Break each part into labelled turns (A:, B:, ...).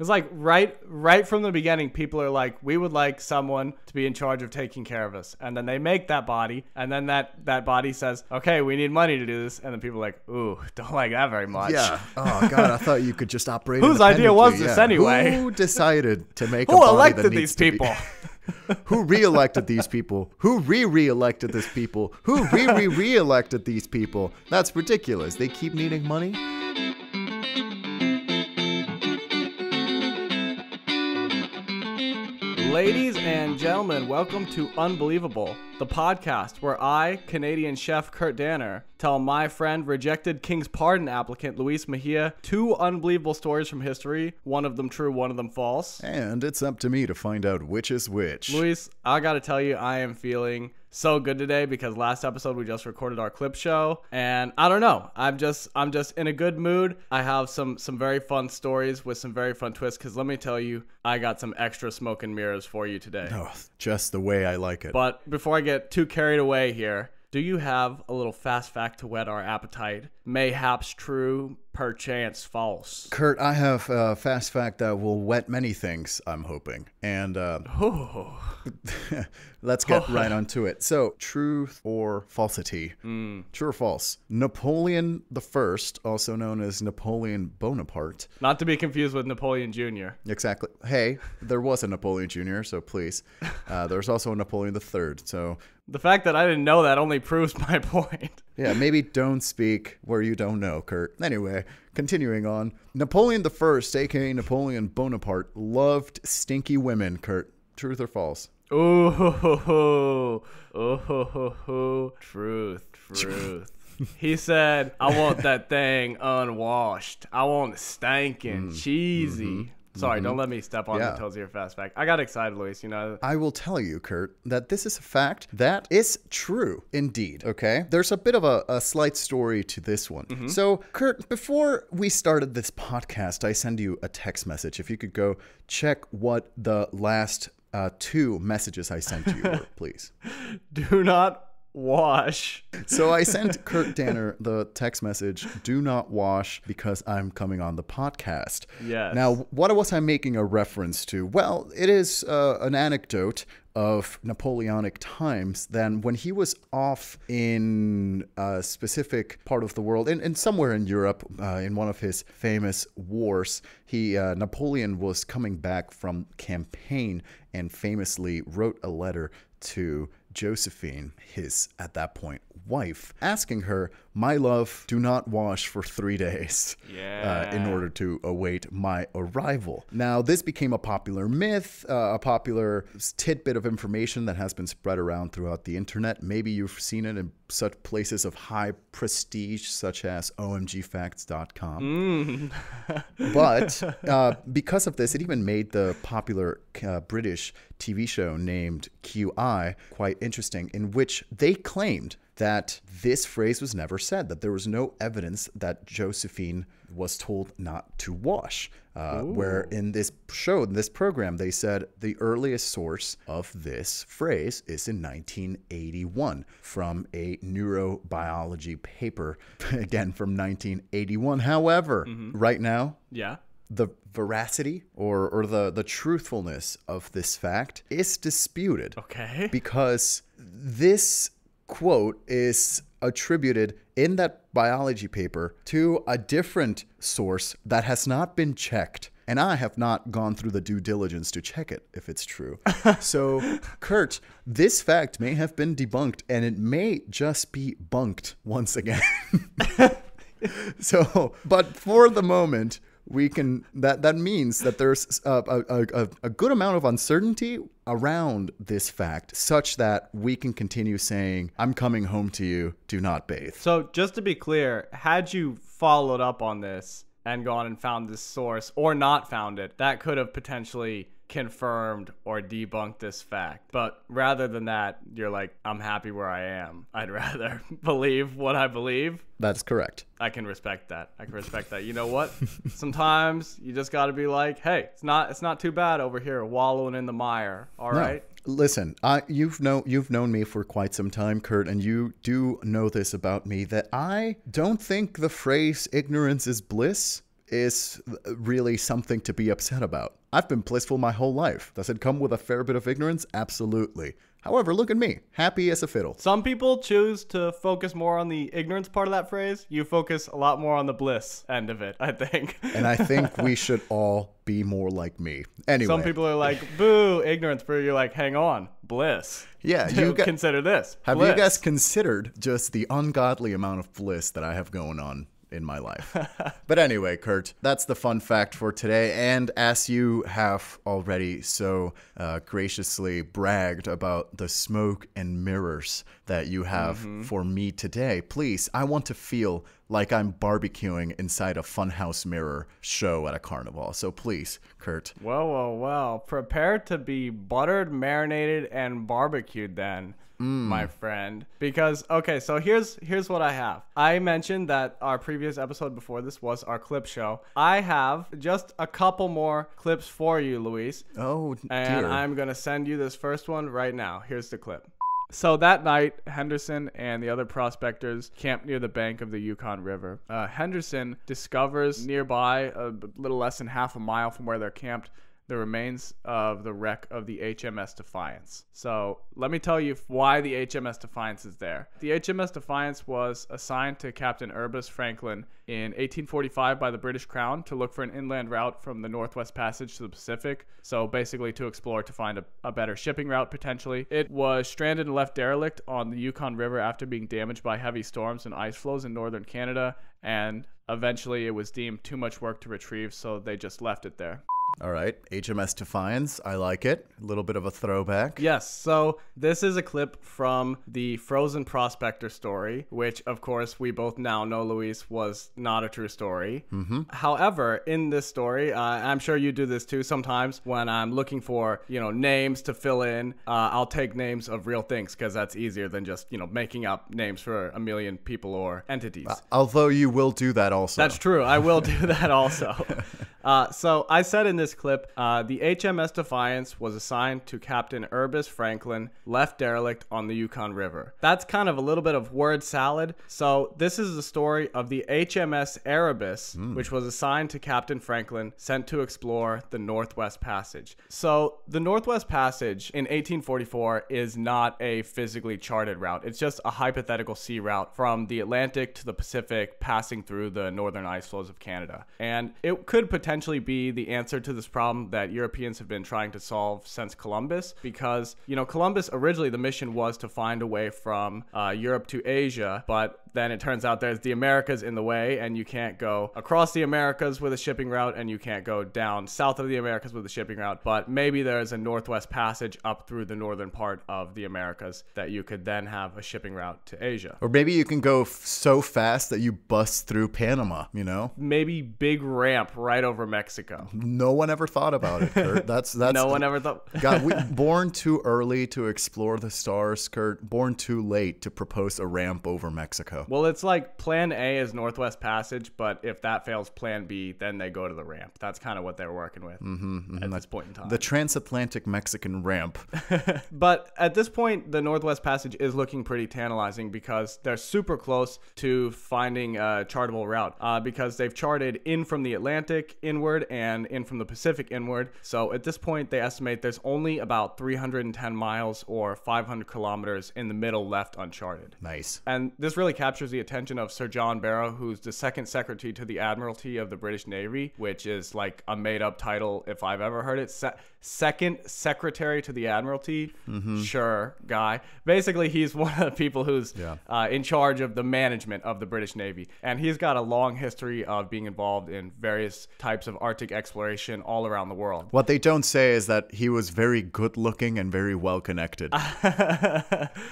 A: It's like right from the beginning, people are like, we would like someone to be in charge of taking care of us. And then they make that body. And then that body says, okay, we need money to do this. And then people are like, ooh, don't like that very much.
B: Yeah. Oh, God, I thought you could just operate
A: Whose idea was this anyway?
B: Who decided to make a
A: Who
B: body
A: elected
B: that
A: these
B: needs to be-
A: people?
B: Who re-elected these people? Who re-elected this people? Who re-elected these people? That's ridiculous. They keep needing money.
A: Ladies and gentlemen, welcome to Unbelievable, the podcast where I, Canadian chef Kurt Danner, tell my friend, rejected King's Pardon applicant Luis Mejia, two unbelievable stories from history, one of them true, one of them false.
B: And it's up to me to find out which is which.
A: Luis, I gotta tell you, I am feeling so good today because last episode we just recorded our clip show, and I don't know, I'm just in a good mood. I have some very fun stories with some very fun twists, because let me tell you, I got some extra smoke and mirrors for you today.
B: Oh, just the way I like it.
A: But before I get too carried away here, do you have a little fast fact to whet our appetite? Mayhaps true, perchance false.
B: Kurt, I have a fast fact that will whet many things, I'm hoping. And let's get right onto it. So, truth or falsity? True or false? Napoleon the also known as Napoleon Bonaparte.
A: Not to be confused with Napoleon Jr.
B: Exactly. Hey, there was a Napoleon Jr., so please. There's also a Napoleon III, so...
A: The fact that I didn't know that only proves my point.
B: Yeah, maybe don't speak where you don't know, Kurt. Anyway, continuing on. Napoleon I, a.k.a. Napoleon Bonaparte, loved stinky women, Kurt. Truth or false?
A: Ooh, truth. He said, I want that thing unwashed. I want it stankin', cheesy. Sorry, don't let me step on the toes of your fast fact. I got excited, Luis, you know.
B: I will tell you, Kurt, that this is a fact that is true indeed, okay? There's a bit of a slight story to this one. So, Kurt, before we started this podcast, I sent you a text message. If you could go check what the last two messages I sent you were, please.
A: Do not wash.
B: So I sent Kurt Danner the text message, do not wash because I'm coming on the podcast.
A: Yes.
B: Now, what was I making a reference to? Well, it is an anecdote of Napoleonic times. Then when he was off in a specific part of the world, in somewhere in Europe, in one of his famous wars, Napoleon was coming back from campaign and famously wrote a letter to Josephine, his, at that point, wife, asking her, my love, do not wash for 3 days in order to await my arrival. Now, this became a popular myth, a popular tidbit of information that has been spread around throughout the internet. Maybe you've seen it in such places of high prestige, such as omgfacts.com. But because of this, it even made the popular British TV show named QI quite interesting, in which they claimed that this phrase was never said, that there was no evidence that Josephine was told not to wash. Where in this show, in this program, they said the earliest source of this phrase is in 1981 from a neurobiology paper, again from 1981. However, right now, the veracity or the truthfulness of this fact is disputed.
A: Okay.
B: Because this quote is attributed in that biology paper to a different source that has not been checked. And I have not gone through the due diligence to check it if it's true. So, Kurt, this fact may have been debunked, and it may just be bunked once again. So, but for the moment, we can that means that there's a good amount of uncertainty around this fact, such that we can continue saying, I'm coming home to you, do not bathe.
A: So just to be clear, had you followed up on this and gone and found this source, or not found it, that could have potentially confirmed or debunked this fact. But rather than that, you're like, I'm happy where I am. I'd rather believe what I believe.
B: That's correct.
A: I can respect that. You know what? Sometimes you just got to be like, hey, it's not too bad over here wallowing in the mire. All right.
B: Listen, you've known me for quite some time, Kurt, and you do know this about me, that I don't think the phrase ignorance is bliss is really something to be upset about. I've been blissful my whole life. Does it come with a fair bit of ignorance? Absolutely. However, look at me, happy as a fiddle.
A: Some people choose to focus more on the ignorance part of that phrase. You focus a lot more on the bliss end of it, I think.
B: And I think we should all be more like me. Anyway.
A: Some people are like, boo, ignorance, but you're like, hang on, bliss.
B: Yeah,
A: consider this.
B: Have
A: bliss.
B: you guys considered just the ungodly amount of bliss that I have going on in my life? But anyway, Kurt, that's the fun fact for today. And as you have already so graciously bragged about the smoke and mirrors that you have for me today, please, I want to feel like I'm barbecuing inside a funhouse mirror show at a carnival. So please, Kurt.
A: Well. Prepare to be buttered, marinated, and barbecued then. My friend, because okay, so here's what I have. I mentioned that our previous episode before this was our clip show. I have just a couple more clips for you, Luis.
B: Oh, dear.
A: And I'm gonna send you this first one right now. Here's the clip. So that night, Henderson and the other prospectors camped near the bank of the Yukon River. Henderson discovers nearby, a little less than half a mile from where they're camped, the remains of the wreck of the HMS Defiance. So let me tell you why the HMS Defiance is there. The HMS Defiance was assigned to Captain Urbis Franklin in 1845 by the British Crown to look for an inland route from the Northwest Passage to the Pacific. So basically to explore, to find a better shipping route potentially. It was stranded and left derelict on the Yukon River after being damaged by heavy storms and ice flows in northern Canada, and eventually it was deemed too much work to retrieve, so they just left it there.
B: All right, HMS Defiance, I like it. A little bit of a throwback.
A: Yes, so this is a clip from the Frozen Prospector story, which, of course, we both now know, Luis, was not a true story. However, in this story, I'm sure you do this too sometimes when I'm looking for, names to fill in. I'll take names of real things because that's easier than just, making up names for a million people or entities.
B: Although you will do that also.
A: That's true. I will do that also. So I said in this clip, the HMS Defiance was assigned to Captain Urbis Franklin, left derelict on the Yukon River. That's kind of a little bit of word salad. So this is the story of the HMS Erebus, which was assigned to Captain Franklin, sent to explore the Northwest Passage. So the Northwest Passage in 1844 is not a physically charted route. It's just a hypothetical sea route from the Atlantic to the Pacific, passing through the northern ice flows of Canada. And it could potentially be the answer to this problem that Europeans have been trying to solve since Columbus, because Columbus, originally the mission was to find a way from Europe to Asia, but then it turns out there's the Americas in the way, and you can't go across the Americas with a shipping route, and you can't go down south of the Americas with a shipping route, but maybe there's a Northwest Passage up through the northern part of the Americas that you could then have a shipping route to Asia.
B: Or maybe you can go so fast that you bust through Panama,
A: Maybe big ramp right over Mexico.
B: No one ever thought about it, Kurt. That's
A: no one ever thought.
B: God, born too early to explore the stars, Kurt. Born too late to propose a ramp over Mexico.
A: Well, it's like plan A is Northwest Passage, but if that fails, plan B, then they go to the ramp. That's kind of what they're working with at this point in time.
B: The transatlantic Mexican ramp.
A: But at this point, the Northwest Passage is looking pretty tantalizing because they're super close to finding a chartable route because they've charted in from the Atlantic inward and in from the Pacific inward. So at this point, they estimate there's only about 310 miles or 500 kilometers in the middle left uncharted.
B: Nice.
A: And this really captures the attention of Sir John Barrow, who's the second secretary to the Admiralty of the British Navy, which is like a made-up title if I've ever heard it. Second secretary to the Admiralty? Sure, guy. Basically, he's one of the people who's in charge of the management of the British Navy. And he's got a long history of being involved in various types of Arctic exploration all around the world.
B: What they don't say is that he was very good looking and very well connected.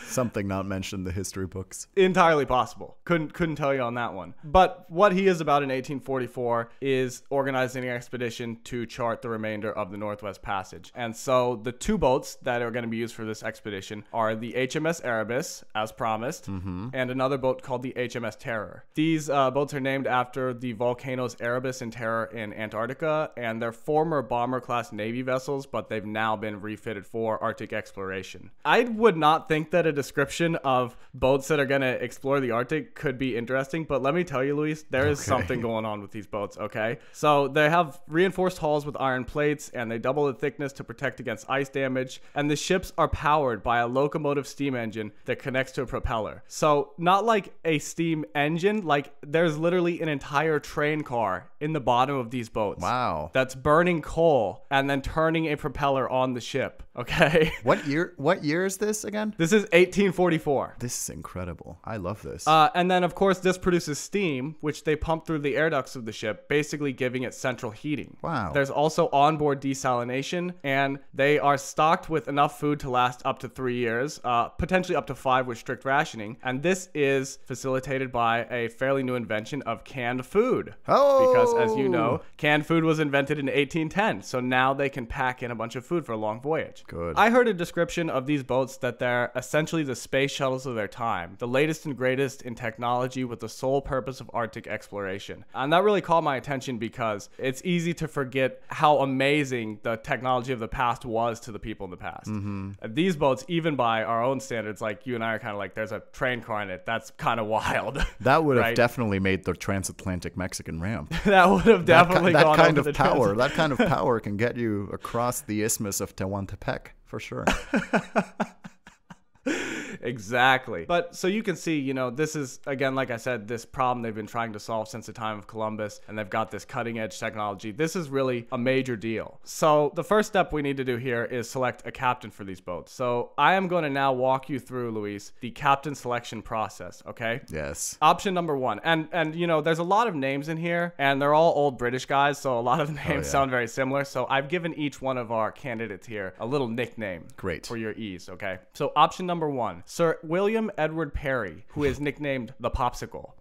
B: Something not mentioned in the history books.
A: Entirely possible. Couldn't tell you on that one. But what he is about in 1844 is organizing an expedition to chart the remainder of the Northwest Passage. And so the two boats that are going to be used for this expedition are the HMS Erebus, as promised, and another boat called the HMS Terror. These boats are named after the volcanoes Erebus and Terror in Antarctica, and they're former bomber-class Navy vessels, but they've now been refitted for Arctic exploration. I would not think that a description of boats that are going to explore the Arctic could be interesting, but let me tell you, Luis, there is something going on with these boats, okay? So they have reinforced hulls with iron plates, and they double the thickness to protect against ice damage, and the ships are powered by a locomotive steam engine that connects to a propeller. So not like a steam engine, like there's literally an entire train car in the bottom of these boats.
B: Wow.
A: That's burning coal and then turning a propeller on the ship, okay?
B: What year is this again?
A: This is 1844.
B: This is incredible. I love this.
A: And then, of course, this produces steam, which they pump through the air ducts of the ship, basically giving it central heating.
B: Wow.
A: There's also onboard desalination, and they are stocked with enough food to last up to 3 years, potentially up to 5 with strict rationing. And this is facilitated by a fairly new invention of canned food.
B: Oh!
A: Because, as you know, canned food was invented in 1810, so now they can pack in a bunch of food for a long voyage.
B: Good.
A: I heard a description of these boats that they're essentially the space shuttles of their time, the latest and greatest in technology with the sole purpose of Arctic exploration. And that really caught my attention because it's easy to forget how amazing the technology of the past was to the people in the past. These boats, even by our own standards, like you and I are kind of like, there's a train car in it. That's kind of wild.
B: That would have
A: right?
B: definitely made the transatlantic Mexican ramp.
A: That would have definitely
B: that
A: gone
B: kind
A: over
B: of
A: the
B: power. That kind of power can get you across the isthmus of Tehuantepec for sure.
A: Exactly. But so you can see, you know, this is, again, like I said, this problem they've been trying to solve since the time of Columbus, and they've got this cutting edge technology. This is really a major deal. So the first step we need to do here is select a captain for these boats. So I am going to now walk you through, Luis, the captain selection process, okay?
B: Yes.
A: Option number 1. And you know, there's a lot of names in here, and they're all old British guys, so a lot of the names sound very similar. So I've given each one of our candidates here a little nickname.
B: Great.
A: For your ease, okay? So option number 1, Sir William Edward Perry, who is nicknamed the Popsicle.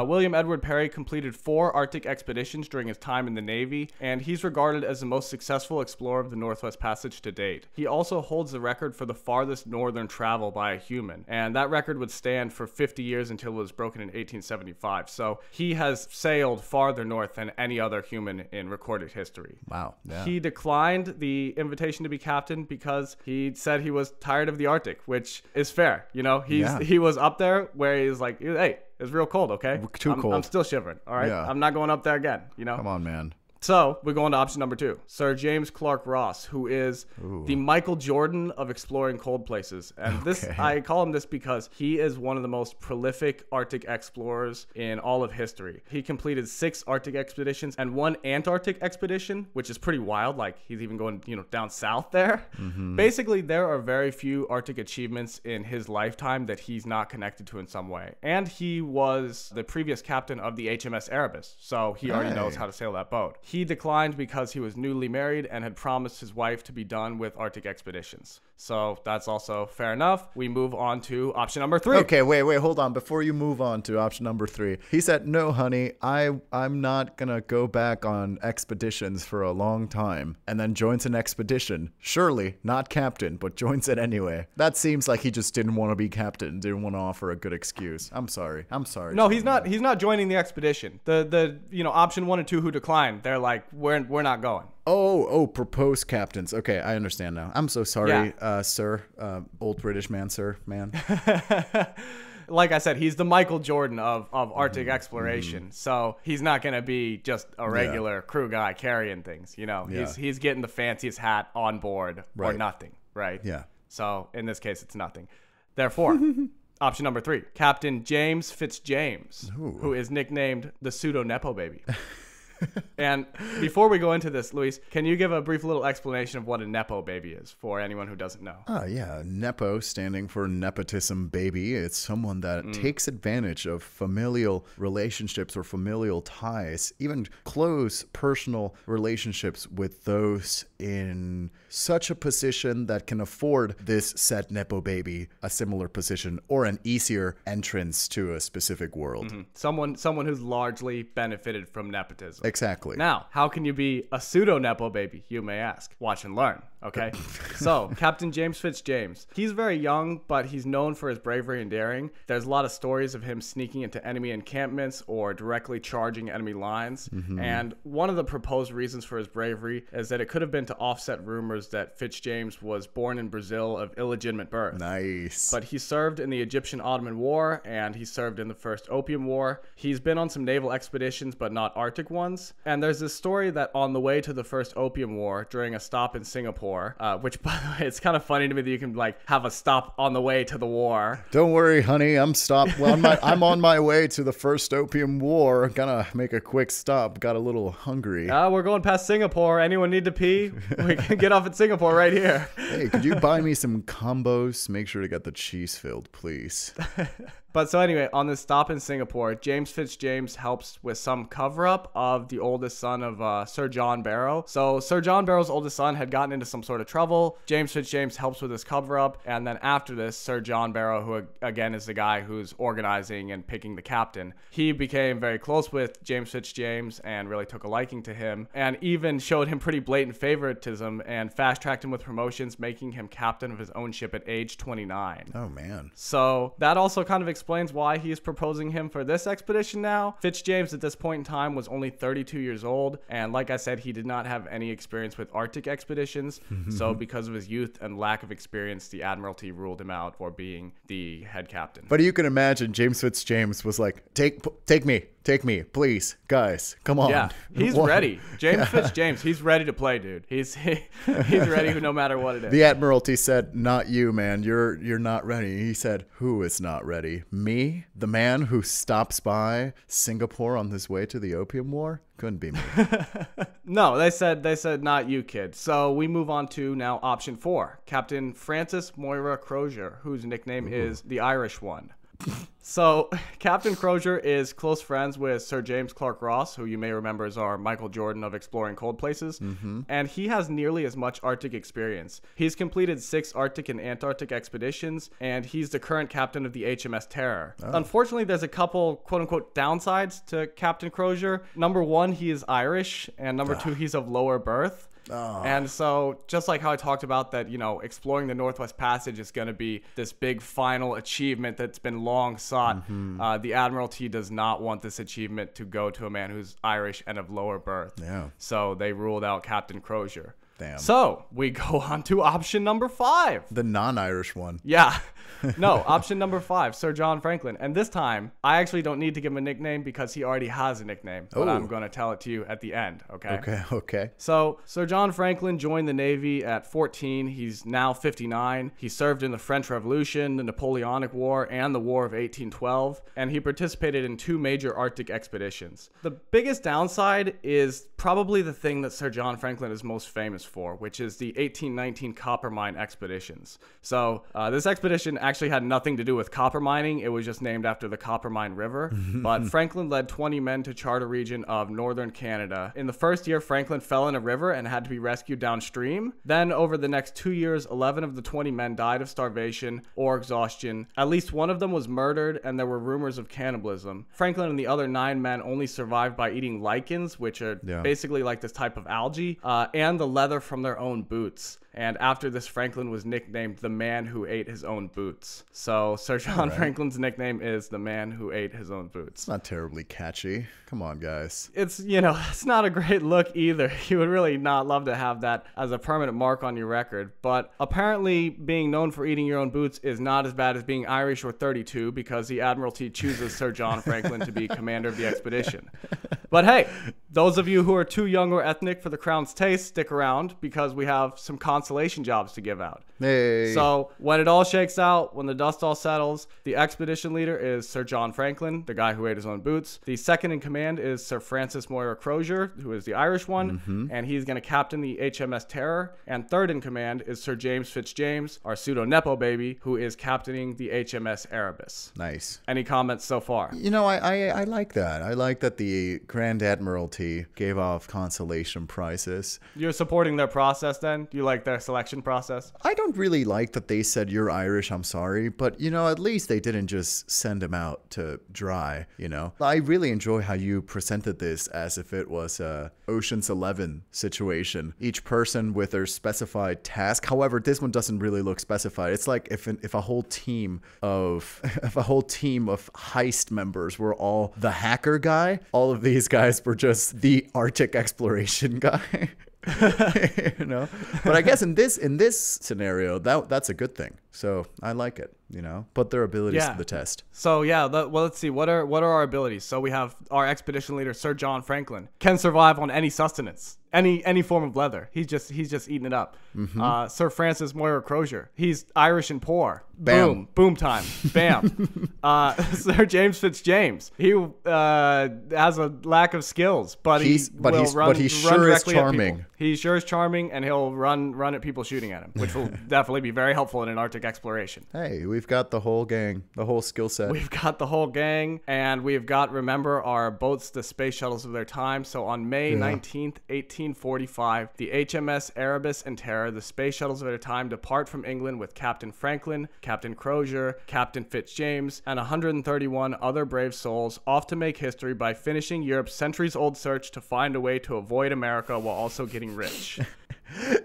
A: William Edward Perry completed 4 Arctic expeditions during his time in the Navy, and he's regarded as the most successful explorer of the Northwest Passage to date. He also holds the record for the farthest northern travel by a human, and that record would stand for 50 years until it was broken in 1875. So he has sailed farther north than any other human in recorded history.
B: Wow. Yeah.
A: He declined the invitation to be captain because he said he was tired of the Arctic, which is fair. You know, he was up there where he's like, hey, it's real cold, okay?
B: Too cold.
A: I'm still shivering, all right?
B: Yeah.
A: I'm not going up there again, you know?
B: Come on, man.
A: So we go on to option number 2, Sir James Clark Ross, who is the Michael Jordan of exploring cold places. And this, I call him this because he is one of the most prolific Arctic explorers in all of history. He completed 6 Arctic expeditions and 1 Antarctic expedition, which is pretty wild. Like he's even going, you know, down south there. Basically, there are very few Arctic achievements in his lifetime that he's not connected to in some way. And he was the previous captain of the HMS Erebus, so he already knows how to sail that boat. He declined because he was newly married and had promised his wife to be done with Arctic expeditions. So that's also fair enough. We move on to option number 3.
B: Okay, wait, hold on. Before you move on to option number 3, he said, no, honey, I'm not going to go back on expeditions for a long time, and then joins an expedition. Surely not captain, but joins it anyway. That seems like he just didn't want to be captain, didn't want to offer a good excuse. I'm sorry.
A: No, he's not joining the expedition. The you know, option 1 and 2 who declined, they're like, we're not going.
B: Oh, proposed captains. Okay, I understand now. I'm so sorry, sir. Old British man, sir, man.
A: Like I said, he's the Michael Jordan of Arctic exploration. So he's not going to be just a regular crew guy carrying things. You know, he's getting the fanciest hat on board or nothing, right?
B: Yeah.
A: So in this case, it's nothing. Therefore, option number 3, Captain James Fitzjames, who is nicknamed the pseudo Nepo baby. And before we go into this, Luis, can you give a brief little explanation of what a Nepo baby is for anyone who doesn't know?
B: Yeah. Nepo standing for nepotism baby. It's someone that takes advantage of familial relationships or familial ties, even close personal relationships with those in such a position that can afford this said Nepo baby a similar position or an easier entrance to a specific world.
A: Someone who's largely benefited from nepotism.
B: Exactly.
A: Now, how can you be a pseudo-Nepo baby, you may ask? Watch and learn, okay? So, Captain James Fitzjames. He's very young, but he's known for his bravery and daring. There's a lot of stories of him sneaking into enemy encampments or directly charging enemy lines. And one of the proposed reasons for his bravery is that it could have been to offset rumors that Fitzjames was born in Brazil of illegitimate birth.
B: Nice.
A: But he served in the Egyptian-Ottoman War, and he served in the First Opium War. He's been on some naval expeditions, but not Arctic ones. And there's this story that on the way to the First Opium War, during a stop in Singapore, which, by the way, it's kind of funny to me that you can, like, have a stop on the way to the war.
B: Don't worry, honey. I'm stopped. Well, I'm on my way to the First Opium War. Gonna make a quick stop. Got a little hungry.
A: We're going past Singapore. Anyone need to pee? We can get off at Singapore right here.
B: Hey, could you buy me some combos? Make sure to get the cheese filled, please.
A: But so anyway, on this stop in Singapore, James Fitzjames helps with some cover-up of the oldest son of Sir John Barrow. So Sir John Barrow's oldest son had gotten into some sort of trouble. James Fitzjames helps with this cover-up. And then after this, Sir John Barrow, who again is the guy who's organizing and picking the captain, he became very close with James Fitzjames and really took a liking to him, and even showed him pretty blatant favoritism and fast-tracked him with promotions, making him captain of his own ship at age 29.
B: Oh, man.
A: So that also kind of explains why he's proposing him for this expedition now. Fitzjames at this point in time was only 32 years old, and like I said, he did not have any experience with Arctic expeditions. So because of his youth and lack of experience, the Admiralty ruled him out for being the head captain.
B: But you can imagine James Fitzjames was like, take me, please, guys, come on.
A: Yeah, he's ready. James Fitzjames, he's ready to play, dude. He's ready no matter what it is.
B: The Admiralty said, not you, man. You're not ready. He said, who is not ready? Me? The man who stops by Singapore on his way to the Opium War? Couldn't be me.
A: No, they said not you, kid. So we move on to now option 4, Captain Francis Moira Crozier, whose nickname is the Irish one. So, Captain Crozier is close friends with Sir James Clark Ross, who you may remember is our Michael Jordan of exploring cold places, and he has nearly as much Arctic experience. He's completed 6 Arctic and Antarctic expeditions, and he's the current captain of the HMS Terror. Unfortunately, there's a couple quote-unquote downsides to Captain Crozier. Number 1, he is Irish, and number 2, he's of lower birth. And so just like how I talked about that, you know, exploring the Northwest Passage is going to be this big final achievement that's been long sought. The Admiralty does not want this achievement to go to a man who's Irish and of lower birth.
B: Yeah.
A: So they ruled out Captain Crozier.
B: Damn.
A: So we go on to option number 5.
B: The non-Irish one.
A: Yeah. No, option number 5, Sir John Franklin. And this time, I actually don't need to give him a nickname because he already has a nickname. But I'm going to tell it to you at the end, okay?
B: Okay.
A: So, Sir John Franklin joined the Navy at 14. He's now 59. He served in the French Revolution, the Napoleonic War, and the War of 1812. And he participated in 2 major Arctic expeditions. The biggest downside is probably the thing that Sir John Franklin is most famous for, which is the 1819 copper mine expeditions. So, this expedition actually had nothing to do with copper mining. It was just named after the Coppermine River. But Franklin led 20 men to chart a region of northern Canada. In the first year, Franklin fell in a river and had to be rescued downstream. Then over the next 2 years, 11 of the 20 men died of starvation or exhaustion. At least one of them was murdered, and there were rumors of cannibalism. Franklin and the other 9 men only survived by eating lichens, which are basically like this type of algae, and the leather from their own boots. And after this, Franklin was nicknamed the man who ate his own boots. So Sir John Franklin's nickname is the man who ate his own boots.
B: It's not terribly catchy. Come on, guys.
A: It's, you know, it's not a great look either. You would really not love to have that as a permanent mark on your record. But apparently being known for eating your own boots is not as bad as being Irish or 32, because the Admiralty chooses Sir John Franklin to be commander of the expedition. But hey, those of you who are too young or ethnic for the crown's taste, stick around, because we have some consolation jobs to give out.
B: Hey.
A: So when it all shakes out, when the dust all settles, the expedition leader is Sir John Franklin, the guy who ate his own boots. The second in command is Sir Francis Moira Crozier, who is the Irish one, and he's going to captain the HMS Terror. And third in command is Sir James Fitzjames, our pseudo-Nepo baby, who is captaining the HMS Erebus.
B: Nice.
A: Any comments so far?
B: You know, I like that. I like that the Grand Admiralty gave off consolation prizes.
A: You're supporting their process then? You like their selection process?
B: I don't really like that they said, you're Irish, I'm sorry. But, you know, at least they didn't just send him out to dry, you know. I really enjoy how you presented this as if it was a Ocean's 11 situation. Each person with their specified task. However, this one doesn't really look specified. It's like if a whole team of heist members were all the hacker guy, all of these guys were just the Arctic exploration guy. You know, but I guess in this scenario, that's a good thing. So I like it, you know, put their abilities to the test.
A: So yeah, well, let's see. What are our abilities? So we have our expedition leader, Sir John Franklin, can survive on any sustenance, any form of leather. He's just eating it up. Sir Francis Moyer Crozier, he's Irish and poor.
B: Bam.
A: Boom time. Bam. Sir James Fitzjames, he has a lack of skills, but he sure is charming. He sure is charming, and he'll run at people shooting at him, which will definitely be very helpful in an Arctic exploration.
B: Hey, we've got the whole gang, the whole skill set.
A: We've got the whole gang, and we've got, remember, our boats, the space shuttles of their time. So on May 19th, 1845, the HMS Erebus and Terror, the space shuttles of their time, depart from England with Captain Franklin, Captain Crozier, Captain Fitzjames, and 131 other brave souls, off to make history by finishing Europe's centuries-old search to find a way to avoid America while also getting rich.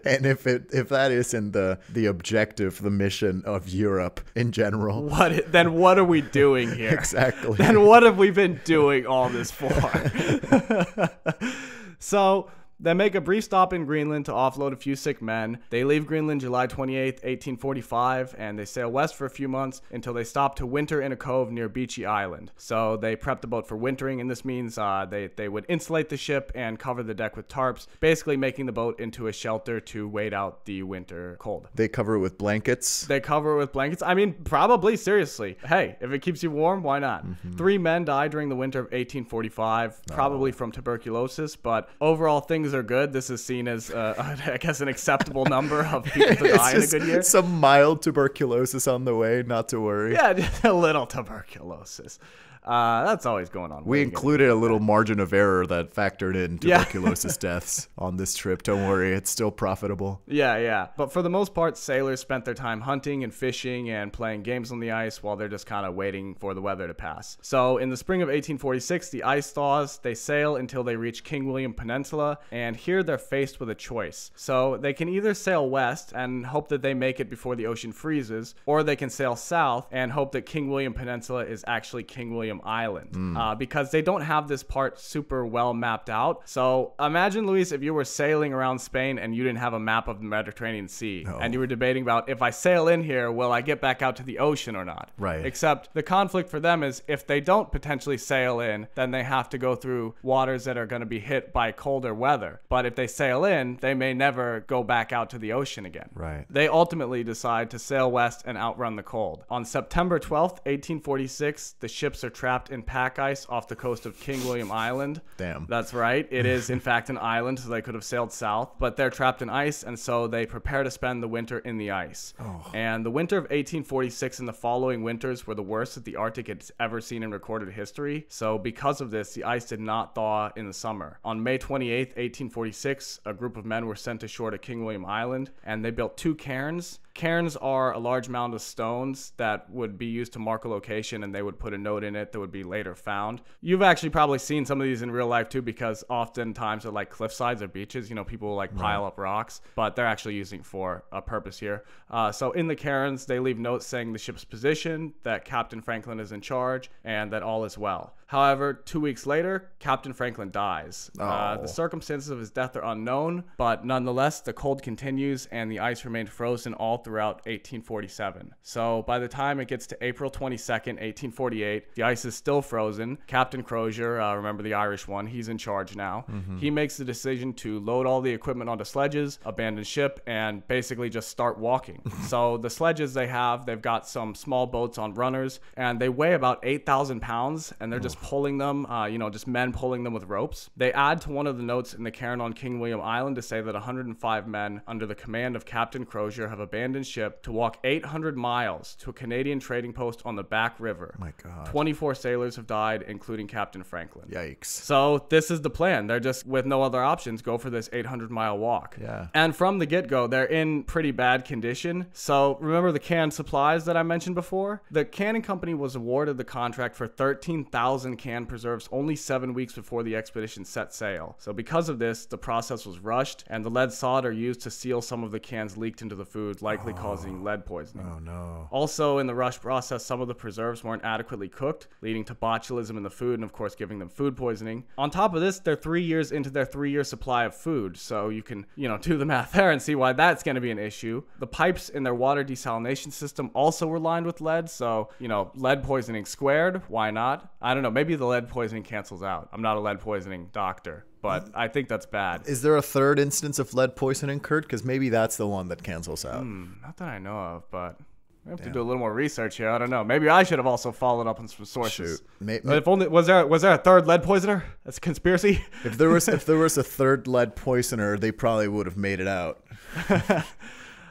B: And if that isn't the objective, the mission of Europe in general,
A: then what are we doing here?
B: Exactly.
A: Then what have we been doing all this for? So they make a brief stop in Greenland to offload a few sick men. They leave Greenland July 28th, 1845, and they sail west for a few months until they stop to winter in a cove near Beechy Island. So they prep the boat for wintering, and this means they would insulate the ship and cover the deck with tarps, basically making the boat into a shelter to wait out the winter cold.
B: They cover it with blankets.
A: I mean, probably, seriously. Hey, if it keeps you warm, why not? 3 men died during the winter of 1845, probably from tuberculosis, but overall things are good. This is seen as, I guess, an acceptable number of people to die in a good year.
B: Some mild tuberculosis on the way, not to worry.
A: Yeah, just a little tuberculosis. That's always going on.
B: We included a little margin of error that factored in tuberculosis deaths on this trip. Don't worry, it's still profitable.
A: Yeah. But for the most part, sailors spent their time hunting and fishing and playing games on the ice while they're just kind of waiting for the weather to pass. So in the spring of 1846, the ice thaws. They sail until they reach King William Peninsula, and here they're faced with a choice. So they can either sail west and hope that they make it before the ocean freezes, or they can sail south and hope that King William Peninsula is actually King William Island, because they don't have this part super well mapped out. So imagine, Luis, if you were sailing around Spain and you didn't have a map of the Mediterranean Sea, and you were debating about, if I sail in here, will I get back out to the ocean or not?
B: Right.
A: Except the conflict for them is, if they don't potentially sail in, then they have to go through waters that are going to be hit by colder weather. But if they sail in, they may never go back out to the ocean again.
B: Right.
A: They ultimately decide to sail west and outrun the cold. On September 12th, 1846, the ships are trapped in pack ice off the coast of King William Island.
B: Damn.
A: That's right. It is, in fact, an island, so they could have sailed south. But they're trapped in ice, and so they prepare to spend the winter in the ice. And the winter of 1846 and the following winters were the worst that the Arctic had ever seen in recorded history. So because of this, the ice did not thaw in the summer. On May 28th, 1846, a group of men were sent ashore to King William Island, and they built 2 cairns. Cairns are a large mound of stones that would be used to mark a location, and they would put a note in it that would be later found. You've actually probably seen some of these in real life too, because oftentimes at like cliff sides or beaches, you know, people will like pile up rocks, but they're actually using for a purpose here. So in the cairns, they leave notes saying the ship's position, that Captain Franklin is in charge, and that all is well. However, 2 weeks later, Captain Franklin dies. The circumstances of his death are unknown, but nonetheless, the cold continues and the ice remained frozen all throughout 1847. So by the time it gets to April 22nd, 1848, the ice is still frozen. Captain Crozier, remember the Irish one, he's in charge now. He makes the decision to load all the equipment onto sledges, abandon ship, and basically just start walking. So the sledges they've got some small boats on runners, and they weigh about 8,000 pounds, and they're just pulling them, just men pulling them with ropes. They add to one of the notes in the cairn on King William Island to say that 105 men under the command of Captain Crozier have abandoned abandoned ship to walk 800 miles to a Canadian trading post on the Back River.
B: My God.
A: 24 sailors have died, including Captain Franklin.
B: Yikes.
A: So this is the plan. They're just, with no other options, go for this 800-mile walk.
B: Yeah.
A: And from the get-go, they're in pretty bad condition. So remember the canned supplies that I mentioned before? The canning company was awarded the contract for 13,000 canned preserves only 7 weeks before the expedition set sail. So because of this, the process was rushed, and the lead solder used to seal some of the cans leaked into the food, likely causing lead poisoning.
B: Oh, no.
A: Also, in the rush process, some of the preserves weren't adequately cooked, leading to botulism in the food and, of course, giving them food poisoning. On top of this, they're 3 years into their 3-year supply of food, so you can, do the math there and see why that's going to be an issue. The pipes in their water desalination system also were lined with lead, so, lead poisoning squared. Why not? I don't know. Maybe the lead poisoning cancels out. I'm not a lead poisoning doctor, but I think that's bad.
B: Is there a third instance of lead poisoning, Kurt? Because maybe that's the one that cancels out.
A: Not that I know of, but we have to do a little more research here. I don't know. Maybe I should have also followed up on some sources.
B: Shoot.
A: But if only was there a third lead poisoner? That's a conspiracy.
B: If there was a third lead poisoner, they probably would have made it out.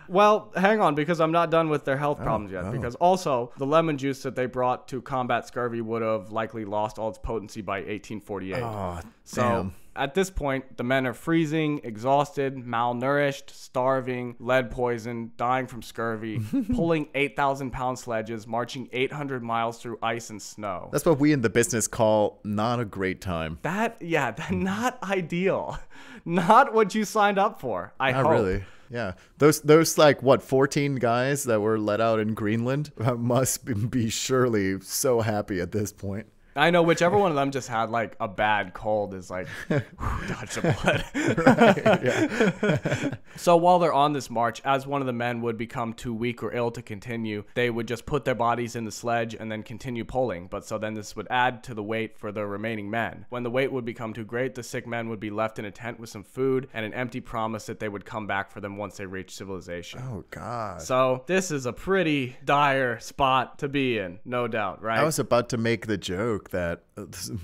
A: Well, hang on, because I'm not done with their health problems yet. Because also, the lemon juice that they brought to combat scurvy would have likely lost all its potency by 1848.
B: Oh,
A: so
B: damn.
A: at this point, the men are freezing, exhausted, malnourished, starving, lead poisoned, dying from scurvy, pulling 8,000-pound sledges, marching 800 miles through ice and snow.
B: That's what we in the business call not a great time.
A: That's not ideal. Not what you signed up for, I hope.
B: Not really. Yeah, those like what 14 guys that were let out in Greenland must be surely so happy at this point.
A: I know whichever one of them just had like a bad cold is like, dodge the blood.
B: Right, yeah.
A: So while they're on this march, as one of the men would become too weak or ill to continue, they would just put their bodies in the sledge and then continue pulling. But so then this would add to the weight for the remaining men. When the weight would become too great, the sick men would be left in a tent with some food and an empty promise that they would come back for them once they reached civilization.
B: Oh, God.
A: So this is a pretty dire spot to be in, no doubt, right?
B: I was about to make the joke that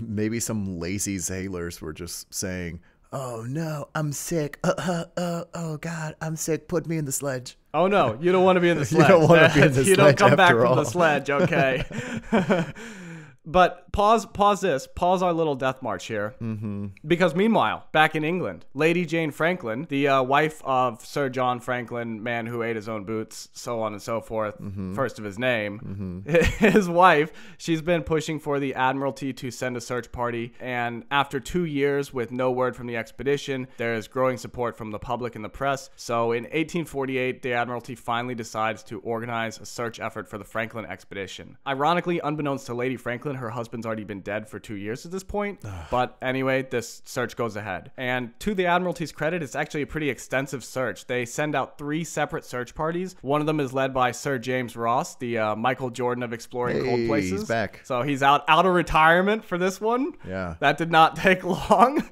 B: maybe some lazy sailors were just saying, "Oh no, I'm sick. Oh God, I'm sick. Put me in the sledge."
A: Oh no, you don't want to be in the sledge.
B: You don't want to be in the sledge.
A: You don't come back
B: after
A: from
B: all.
A: the sledge, okay? But pause our little death march here. Because meanwhile, back in England, Lady Jane Franklin, the wife of Sir John Franklin, man who ate his own boots, so on and so forth, first of his name, his wife, she's been pushing for the Admiralty to send a search party. And after 2 years with no word from the expedition, there is growing support from the public and the press. So in 1848, the Admiralty finally decides to organize a search effort for the Franklin expedition. Ironically, unbeknownst to Lady Franklin, her husband's already been dead for 2 years at this point. But anyway, this search goes ahead. And to the Admiralty's credit, it's actually a pretty extensive search. They send out 3 separate search parties. One of them is led by Sir James Ross, the Michael Jordan of exploring cold places.
B: He's back.
A: So he's out of retirement for this one.
B: Yeah.
A: That did not take long.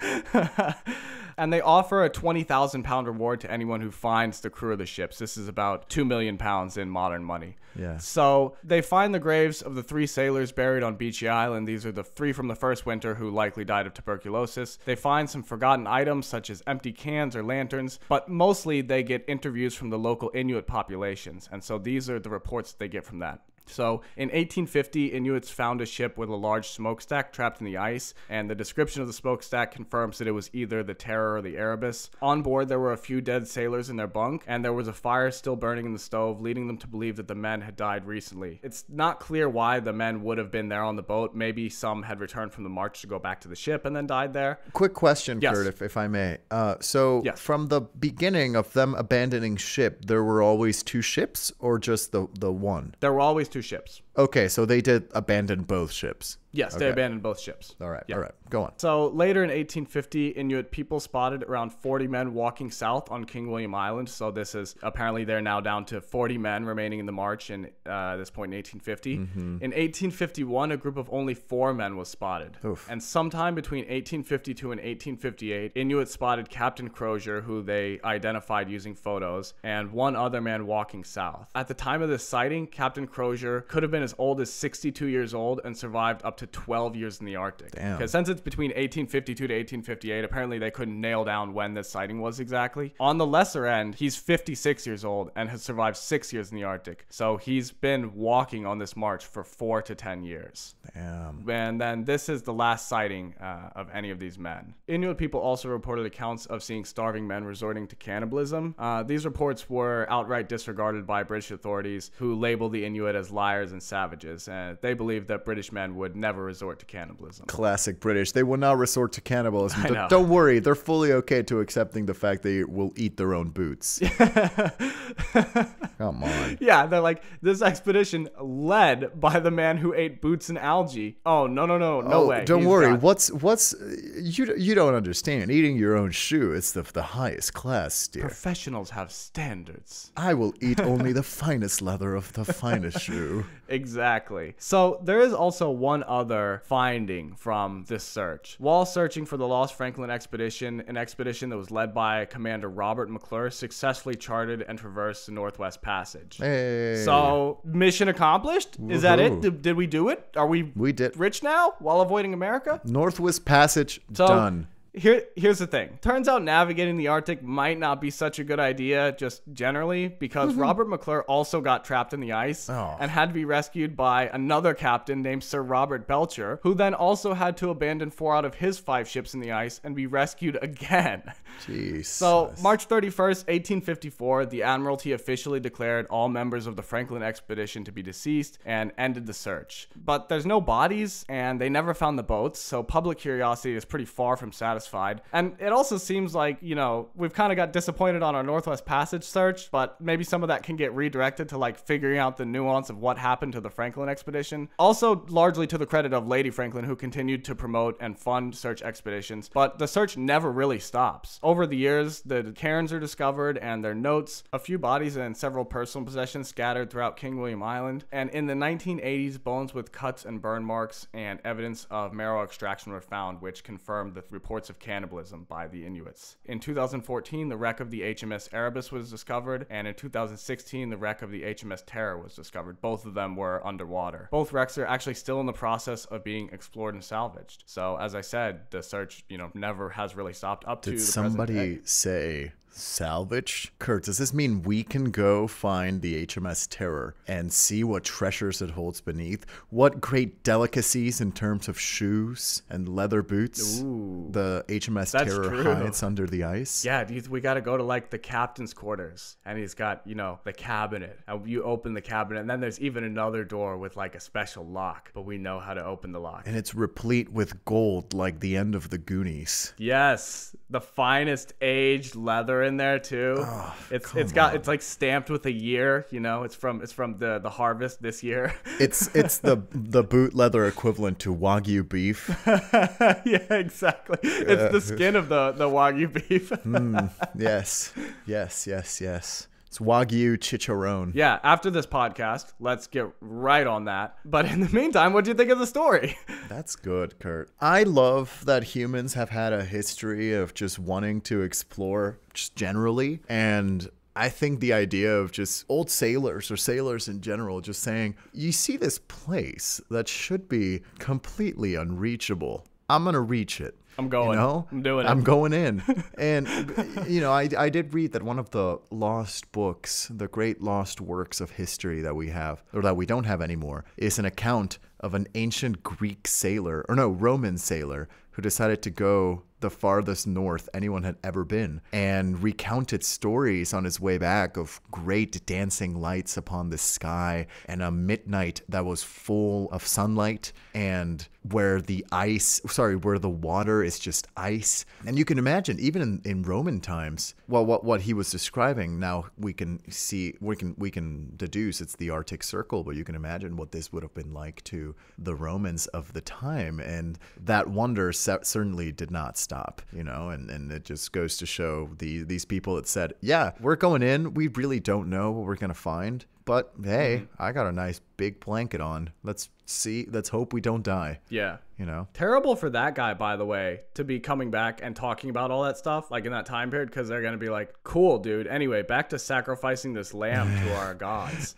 A: And they offer a 20,000-pound reward to anyone who finds the crew of the ships. This is about 2 million pounds in modern money.
B: Yeah.
A: So they find the graves of the 3 sailors buried on Beechy Island. These are the 3 from the first winter who likely died of tuberculosis. They find some forgotten items such as empty cans or lanterns, but mostly they get interviews from the local Inuit populations. And so these are the reports that they get from that. So in 1850, Inuits found a ship with a large smokestack trapped in the ice, and the description of the smokestack confirms that it was either the Terror or the Erebus. On board, there were a few dead sailors in their bunk, and there was a fire still burning in the stove, leading them to believe that the men had died recently. It's not clear why the men would have been there on the boat. Maybe some had returned from the march to go back to the ship and then died there.
B: Quick question,
A: Yes.
B: Kurt, if I may. So
A: Yes.
B: from the beginning of them abandoning ship, there were always 2 ships or just the one?
A: There were always 2 ships.
B: Okay, so they did abandon both ships.
A: Yes, they
B: Okay.
A: abandoned both ships.
B: All right,
A: Yeah.
B: all right, go on.
A: So later in 1850, Inuit people spotted around 40 men walking south on King William Island. So this is apparently they're now down to 40 men remaining in the march in this point in 1850. In 1851, a group of only 4 men was spotted.
B: Oof.
A: And sometime between 1852 and 1858, Inuit spotted Captain Crozier, who they identified using photos, and 1 other man walking south. At the time of this sighting, Captain Crozier could have been as old as 62 years old and survived up to 12 years in the Arctic.
B: Damn.
A: Because since it's between 1852 to 1858, apparently they couldn't nail down when this sighting was exactly. On the lesser end, he's 56 years old and has survived 6 years in the Arctic. So he's been walking on this march for 4 to 10 years.
B: Damn.
A: And then this is the last sighting of any of these men. Inuit people also reported accounts of seeing starving men resorting to cannibalism. These reports were outright disregarded by British authorities, who labeled the Inuit as liars and savages. And they believed that British men would never resort to cannibalism.
B: Classic British. They will not resort to cannibalism.
A: I know.
B: Don't worry. They're fully okay to accepting the fact they will eat their own boots. Come on.
A: Yeah, they're like, this expedition led by the man who ate boots and algae. Oh, no way.
B: Don't worry. What's you don't understand. Eating your own shoe, it's the highest class, dear.
A: Professionals have standards.
B: I will eat only the finest leather of the finest shoe.
A: Exactly. So there is also one other finding from this search. While searching for the Lost Franklin expedition, an expedition that was led by Commander Robert McClure successfully charted and traversed the Northwest Passage.
B: Hey.
A: So mission accomplished? Is that it? Did we do it? Are we
B: did.
A: Rich now while avoiding America?
B: Northwest Passage, done.
A: Here's the thing. Turns out navigating the Arctic might not be such a good idea just generally, because Robert McClure also got trapped in the ice and had to be rescued by another captain named Sir Robert Belcher, who then also had to abandon 4 out of his 5 ships in the ice and be rescued again.
B: Jeez.
A: So March 31st, 1854, the Admiralty officially declared all members of the Franklin expedition to be deceased and ended the search. But there's no bodies and they never found the boats, so public curiosity is pretty far from satisfied. And it also seems like, we've kind of got disappointed on our Northwest Passage search, but maybe some of that can get redirected to like figuring out the nuance of what happened to the Franklin expedition. Also largely to the credit of Lady Franklin, who continued to promote and fund search expeditions, but the search never really stops. Over the years, the cairns are discovered and their notes, a few bodies and several personal possessions scattered throughout King William Island. And in the 1980s, bones with cuts and burn marks and evidence of marrow extraction were found, which confirmed the reports of cannibalism by the Inuits. In 2014, the wreck of the HMS Erebus was discovered, and in 2016, the wreck of the HMS Terror was discovered. Both of them were underwater. Both wrecks are actually still in the process of being explored and salvaged. So, as I said, the search, never has really stopped up to the present day.
B: Did somebody say salvage? Kurt, does this mean we can go find the HMS Terror and see what treasures it holds beneath? What great delicacies in terms of shoes and leather boots the HMS Terror hides under the ice?
A: Yeah, we got to go to like the captain's quarters, and he's got, the cabinet. And you open the cabinet, and then there's even another door with like a special lock, but we know how to open the lock.
B: And it's replete with gold like the end of the Goonies.
A: Yes, the finest aged leather in there too.
B: Oh,
A: it's like stamped with a year, it's from the harvest this year.
B: It's the boot leather equivalent to Wagyu beef.
A: Yeah, exactly. It's the skin of the Wagyu beef.
B: Yes. It's Wagyu chicharron.
A: Yeah, after this podcast, let's get right on that. But in the meantime, what do you think of the story?
B: That's good, Kurt. I love that humans have had a history of just wanting to explore just generally. And I think the idea of just old sailors or sailors in general just saying, you see this place that should be completely unreachable. I'm going to reach it.
A: I'm going. I'm doing it.
B: I'm going in. And, I did read that one of the lost books, the great lost works of history that we have, or that we don't have anymore, is an account of an ancient Roman sailor who decided to go the farthest north anyone had ever been and recounted stories on his way back of great dancing lights upon the sky and a midnight that was full of sunlight and where the water is just ice. And you can imagine, even in Roman times, what he was describing, now we can deduce it's the Arctic Circle, but you can imagine what this would have been like to the Romans of the time. And that wonder certainly did not stop, and it just goes to show these people that said, yeah, we're going in. We really don't know what we're going to find, But hey, I got a nice big blanket on. Let's hope we don't die.
A: Yeah.
B: You know?
A: Terrible for that guy, by the way, to be coming back and talking about all that stuff, like in that time period, because they're going to be like, cool, dude. Anyway, back to sacrificing this lamb to our gods.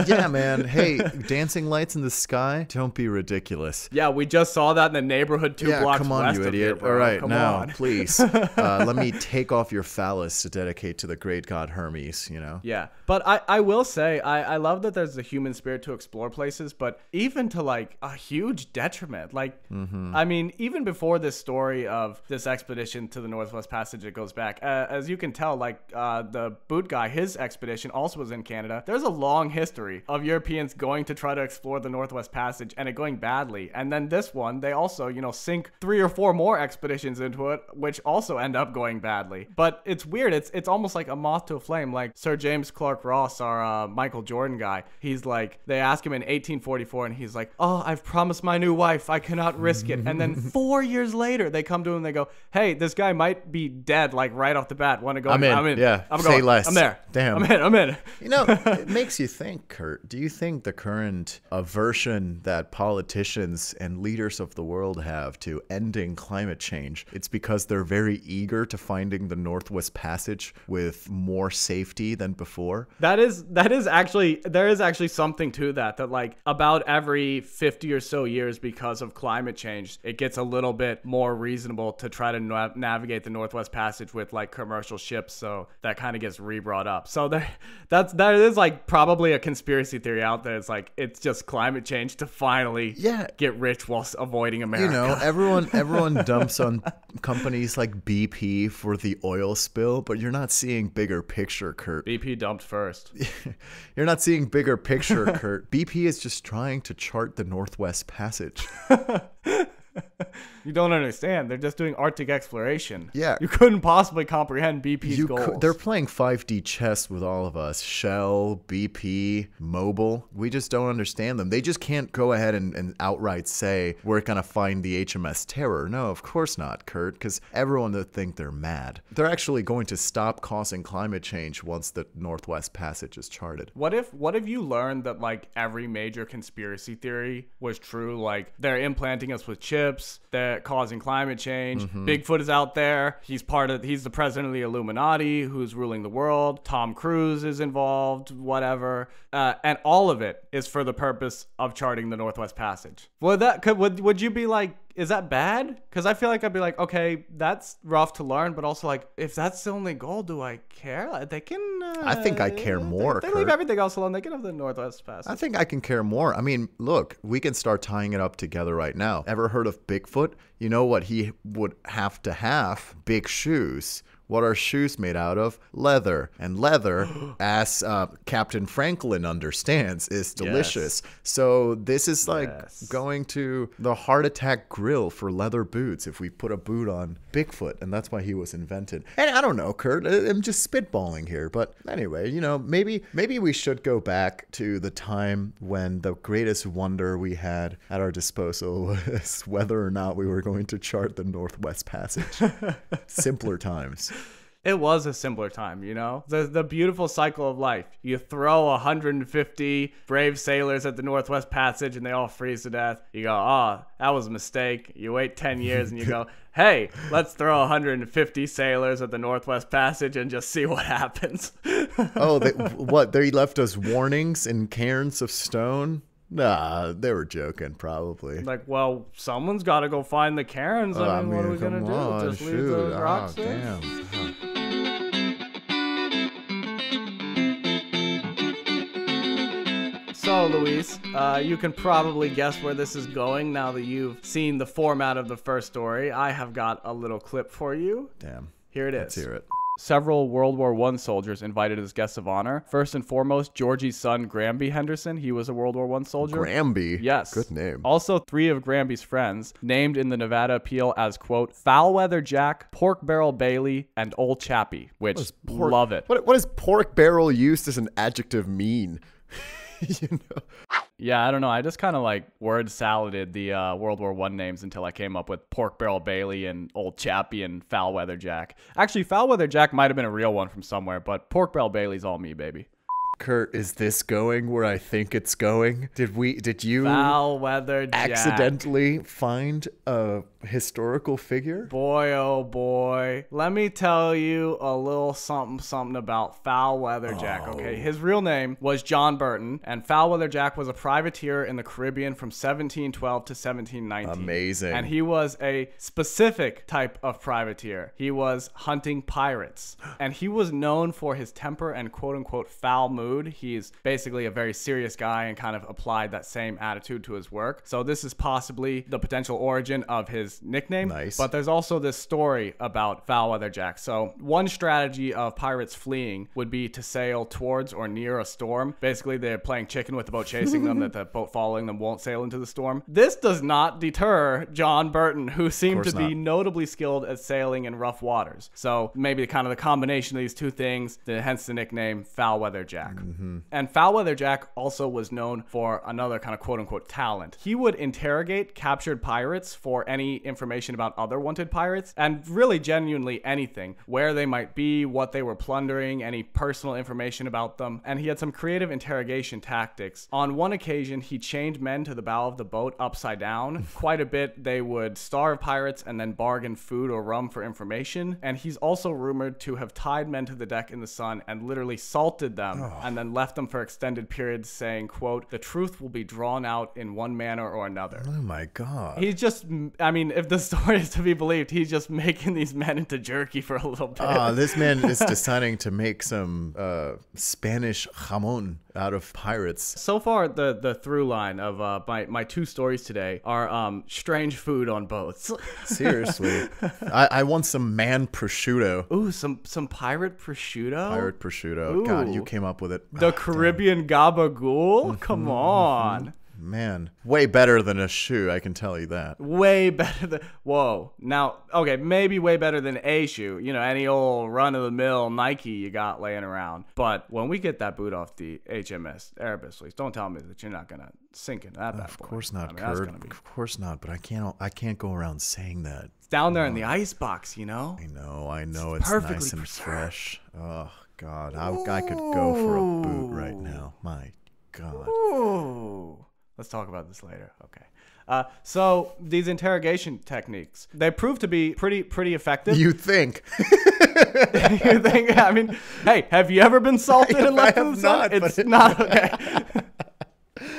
B: Yeah, man. Hey, dancing lights in the sky? Don't be ridiculous.
A: Yeah, we just saw that in the neighborhood 2 blocks
B: come on,
A: west
B: you
A: of
B: idiot.
A: here, bro.
B: All right,
A: come
B: now,
A: on.
B: please, let me take off your phallus to dedicate to the great god Hermes, you know?
A: Yeah, but I will say, I love that there's a human spirit to explore places, but even to like a huge detriment. Like, I mean, even before this story of this expedition to the Northwest Passage, it goes back. As you can tell, like the boot guy, his expedition also was in Canada. There's a long history of Europeans going to try to explore the Northwest Passage and it going badly. And then this one, they also, you know, sink 3 or 4 more expeditions into it, which also end up going badly. But it's weird. It's almost like a moth to a flame. Like Sir James Clark Ross, our Michael Jordan guy, he's like, they ask him in 1844 and he's like, oh, I've promised my new wife, I cannot risk it. And then 4 years later, they come to him and they go, hey, this guy might be dead, like right off the bat. Want to go?
B: I'm in. Yeah.
A: I'm
B: Say
A: going.
B: less.
A: I'm there.
B: Damn.
A: I'm in.
B: You know, it makes you think, Kurt. Do you think the current aversion that politicians and leaders of the world have to ending climate change, it's because they're very eager to finding the Northwest Passage with more safety than before?
A: There is actually something to that like about every 50 or so years, because of climate change, it gets a little bit more reasonable to try to navigate the Northwest Passage with like commercial ships. So that kind of gets re-brought up. So that is like probably a conspiracy theory out there. It's like, it's just climate change to finally get rich whilst avoiding America.
B: You know, everyone dumps on companies like BP for the oil spill, but you're not seeing bigger picture, Kurt.
A: BP dumped first.
B: You're not seeing bigger picture, Kurt. BP is just trying to chart the Northwest Passage.
A: You don't understand. They're just doing Arctic exploration.
B: Yeah.
A: You couldn't possibly comprehend BP's goals.
B: They're playing 5D chess with all of us. Shell, BP, Mobil. We just don't understand them. They just can't go ahead and outright say, we're going to find the HMS Terror. No, of course not, Kurt, because everyone would think they're mad. They're actually going to stop causing climate change once the Northwest Passage is charted.
A: What if you learned that like every major conspiracy theory was true? Like they're implanting us with chips, they're causing climate change. Bigfoot is out there. He's the president of the Illuminati who's ruling the world. Tom Cruise is involved, whatever. And all of it is for the purpose of charting the Northwest Passage. Would you be like, is that bad? Because I feel like I'd be like, okay, that's rough to learn, but also like, if that's the only goal, do I care? They can.
B: I think I care more.
A: They leave everything else alone. They can have the Northwest Passage.
B: I think I can care more. I mean, look, we can start tying it up together right now. Ever heard of Bigfoot? You know what he would have to have? Big shoes. What are shoes made out of? Leather. And leather, as Captain Franklin understands, is delicious. Yes. So this is like going to the heart attack grill for leather boots if we put a boot on Bigfoot. And that's why he was invented. And I don't know, Kurt. I'm just spitballing here. But anyway, you know, maybe we should go back to the time when the greatest wonder we had at our disposal was whether or not we were going to chart the Northwest Passage. Simpler times.
A: It was a simpler time, you know? The beautiful cycle of life. You throw 150 brave sailors at the Northwest Passage and they all freeze to death. You go, oh, that was a mistake. You wait 10 years and you go, hey, let's throw 150 sailors at the Northwest Passage and just see what happens.
B: Oh, they left us warnings in cairns of stone? Nah, they were joking, probably.
A: Like, well, someone's got to go find the cairns. I mean, what are we going to do? Just leave those rocks there?
B: Damn.
A: So, Luis, you can probably guess where this is going now that you've seen the format of the first story. I have got a little clip for you.
B: Damn.
A: Here it is.
B: Let's hear it.
A: Several World War I soldiers invited as guests of honor. First and foremost, Georgie's son, Granby Henderson. He was a World War I soldier.
B: Granby?
A: Yes.
B: Good name.
A: Also, 3 of Granby's friends, named in the Nevada Appeal as, quote, Foul-Weather Jack, Pork Barrel Bailey, and Old Chappie, which, love it.
B: What does pork barrel used as an adjective mean? You know?
A: Yeah, I don't know. I just kind of like word saladed the World War I names until I came up with Pork Barrel Bailey and Old Chappie and Foul-Weather Jack. Actually, Foul-Weather Jack might have been a real one from somewhere, but Pork Barrel Bailey's all me, baby.
B: Kurt, is this going where I think it's going? Did you
A: Foul weather Jack.
B: accidentally find a historical figure?
A: Boy, oh boy. Let me tell you a little something about Foul Weather Jack, okay? His real name was John Burton, and Foul Weather Jack was a privateer in the Caribbean from 1712 to 1719.
B: Amazing.
A: And he was a specific type of privateer. He was hunting pirates. And he was known for his temper and quote-unquote foul mood. He's basically a very serious guy and kind of applied that same attitude to his work. So this is possibly the potential origin of his nickname.
B: Nice.
A: But there's also this story about Foul Weather Jack. So one strategy of pirates fleeing would be to sail towards or near a storm. Basically, they're playing chicken with the boat chasing them, that the boat following them won't sail into the storm. This does not deter John Burton, who seemed to be notably skilled at sailing in rough waters. So maybe kind of the combination of these two things, hence the nickname Foul Weather Jack. And Foul Weather Jack also was known for another kind of quote-unquote talent. He would interrogate captured pirates for any information about other wanted pirates, and really genuinely anything, where they might be, what they were plundering, any personal information about them. And he had some creative interrogation tactics. On one occasion, he chained men to the bow of the boat upside down. Quite a bit, they would starve pirates and then bargain food or rum for information. And he's also rumored to have tied men to the deck in the sun and literally salted them and then left them for extended periods, saying, quote, "The truth will be drawn out in one manner or another."
B: Oh my God.
A: He's just, I mean, if the story is to be believed, he's just making these men into jerky for a little bit.
B: This man is deciding to make some Spanish jamon out of pirates.
A: So far, the through line of my two stories today are strange food on boats.
B: Seriously. I want some man prosciutto.
A: Ooh, some pirate prosciutto?
B: Pirate prosciutto.
A: Ooh.
B: God, you came up with it.
A: The Caribbean gabagool? Come on.
B: Man, way better than a shoe, I can tell you that.
A: Way better than... Whoa. Now, okay, maybe way better than a shoe. You know, any old run-of-the-mill Nike you got laying around. But when we get that boot off the HMS Erebus, please don't tell me that you're not going to sink into that bad boy.
B: Of course not,
A: I mean,
B: Kurt. Of course not, but I can't go around saying that.
A: It's down there in the ice box, you know?
B: I know. It's nice and fresh. Oh, God. I could go for a boot right now. My God.
A: Ooh. Let's talk about this later. Okay. So these interrogation techniques, they prove to be pretty effective.
B: You think?
A: You think? I mean, hey, have you ever been salted and left in the sun? It's not okay.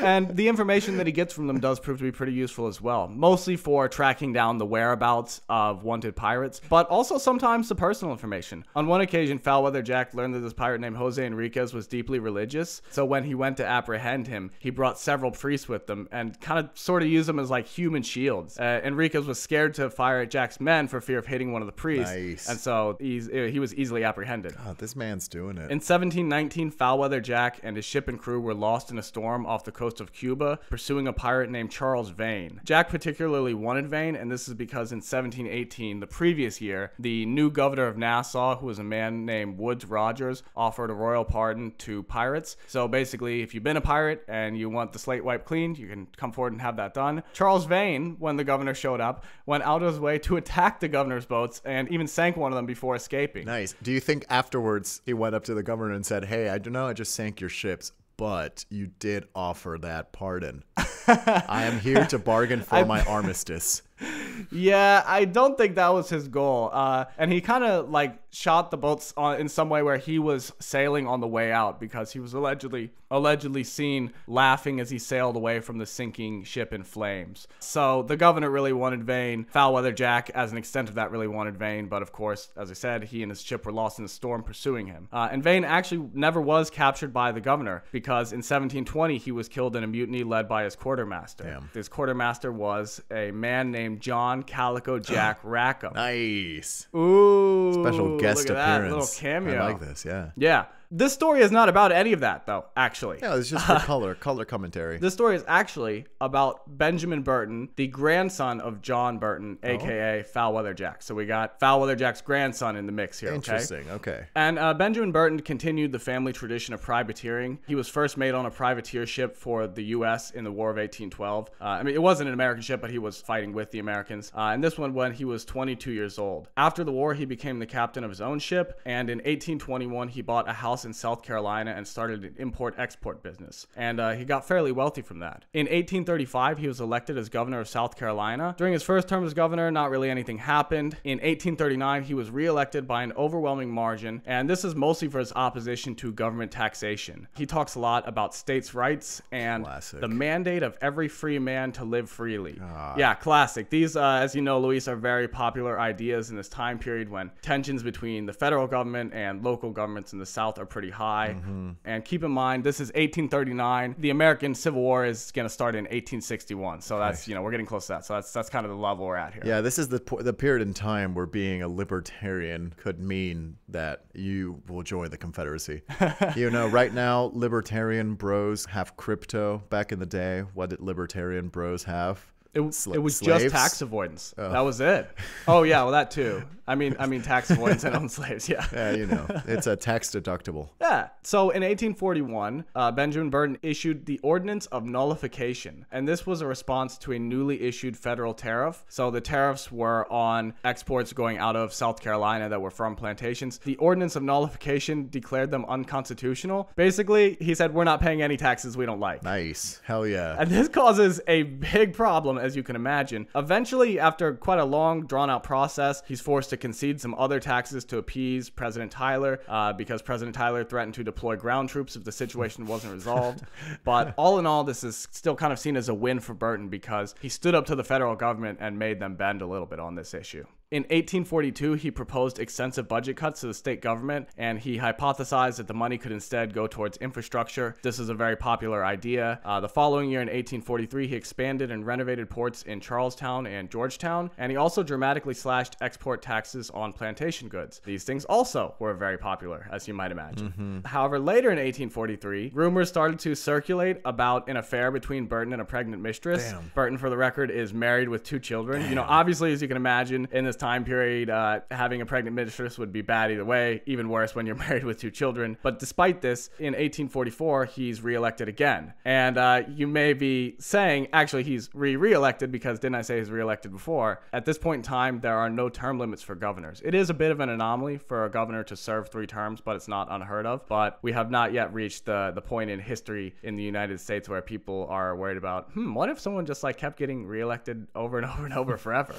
A: And the information that he gets from them does prove to be pretty useful as well, mostly for tracking down the whereabouts of wanted pirates, but also sometimes the personal information. On one occasion, Foul Weather Jack learned that this pirate named Jose Enriquez was deeply religious, so when he went to apprehend him, he brought several priests with them and kind of sort of used them as like human shields. Enriquez was scared to fire at Jack's men for fear of hitting one of the priests,
B: nice.
A: And so he was easily apprehended.
B: God, this man's doing it.
A: In 1719, Foul Weather Jack and his ship and crew were lost in a storm off the coast of Cuba, pursuing a pirate named Charles Vane. Jack particularly wanted Vane, and this is because in 1718, the previous year, the new governor of Nassau, who was a man named Woodes Rogers, offered a royal pardon to pirates. So basically, if you've been a pirate and you want the slate wiped clean, you can come forward and have that done. Charles Vane, when the governor showed up, went out of his way to attack the governor's boats and even sank one of them before escaping.
B: Nice. Do you think afterwards he went up to the governor and said, "Hey, I don't know, I just sank your ships, but you did offer that pardon. I am here to bargain for my armistice."
A: Yeah, I don't think that was his goal. And he kind of like shot the boats in some way where he was sailing on the way out, because he was allegedly seen laughing as he sailed away from the sinking ship in flames. So the governor really wanted Vane. Foul Weather Jack, as an extent of that, really wanted Vane. But of course, as I said, he and his ship were lost in the storm pursuing him. And Vane actually never was captured by the governor, because in 1720 he was killed in a mutiny led by his quartermaster.
B: Damn.
A: His quartermaster was a man named John Calico Jack Rackham.
B: Nice.
A: Ooh.
B: Special guest
A: look at
B: appearance.
A: That little cameo.
B: I like this, yeah.
A: Yeah. This story is not about any of that, though, actually.
B: Yeah, it's just for color commentary.
A: This story is actually about Benjamin Burton, the grandson of John Burton, a.k.a. Foul Weather Jack. So we got Foul Weather Jack's grandson in the mix here,
B: Interesting, okay.
A: And Benjamin Burton continued the family tradition of privateering. He was first made on a privateer ship for the U.S. in the War of 1812. I mean, it wasn't an American ship, but he was fighting with the Americans. And this one when he was 22 years old. After the war, he became the captain of his own ship, and in 1821, he bought a house house in South Carolina and started an import-export business. And he got fairly wealthy from that. In 1835, he was elected as governor of South Carolina. During his first term as governor, not really anything happened. In 1839, he was reelected by an overwhelming margin, and this is mostly for his opposition to government taxation. He talks a lot about states' rights and the mandate of every free man to live freely. Yeah, classic. These, as you know, Luis, are very popular ideas in this time period when tensions between the federal government and local governments in the South are pretty high. And keep in mind, this is 1839. The American Civil War is going to start in 1861. So that's, you know, we're getting close to that. So that's kind of the level we're at here.
B: Yeah, this is the period in time where being a libertarian could mean that you will join the Confederacy. You know, right now, libertarian bros have crypto. Back in the day, what did libertarian bros have?
A: It was just tax avoidance. That was it. Oh yeah, well that too. I mean tax avoidance and own slaves. Yeah.
B: Yeah, you know, it's a tax deductible.
A: Yeah. So in 1841, Benjamin Burton issued the Ordinance of Nullification, and this was a response to a newly issued federal tariff. So the tariffs were on exports going out of South Carolina that were from plantations. The Ordinance of Nullification declared them unconstitutional. Basically, he said we're not paying any taxes we don't like.
B: Nice. Hell yeah.
A: And this causes a big problem, as you can imagine. Eventually, after quite a long, drawn-out process, he's forced to concede some other taxes to appease President Tyler, because President Tyler threatened to deploy ground troops if the situation wasn't resolved. But all in all, this is still kind of seen as a win for Burton because he stood up to the federal government and made them bend a little bit on this issue. In 1842, he proposed extensive budget cuts to the state government, and he hypothesized that the money could instead go towards infrastructure. This is a very popular idea. The following year, in 1843, he expanded and renovated ports in Charlestown and Georgetown, and he also dramatically slashed export taxes on plantation goods. These things also were very popular, as you might imagine. However, later in 1843, rumors started to circulate about an affair between Burton and a pregnant mistress. Burton, for the record, is married with 2 children. You know, obviously, as you can imagine, in this time period, having a pregnant mistress would be bad either way, even worse when you're married with 2 children. But despite this, in 1844, he's reelected again. And you may be saying, actually, he's re-elected because didn't I say he's reelected before? At this point in time, there are no term limits for governors. It is a bit of an anomaly for a governor to serve 3 terms, but it's not unheard of. But we have not yet reached the point in history in the United States where people are worried about, what if someone just like kept getting reelected over and over and over forever?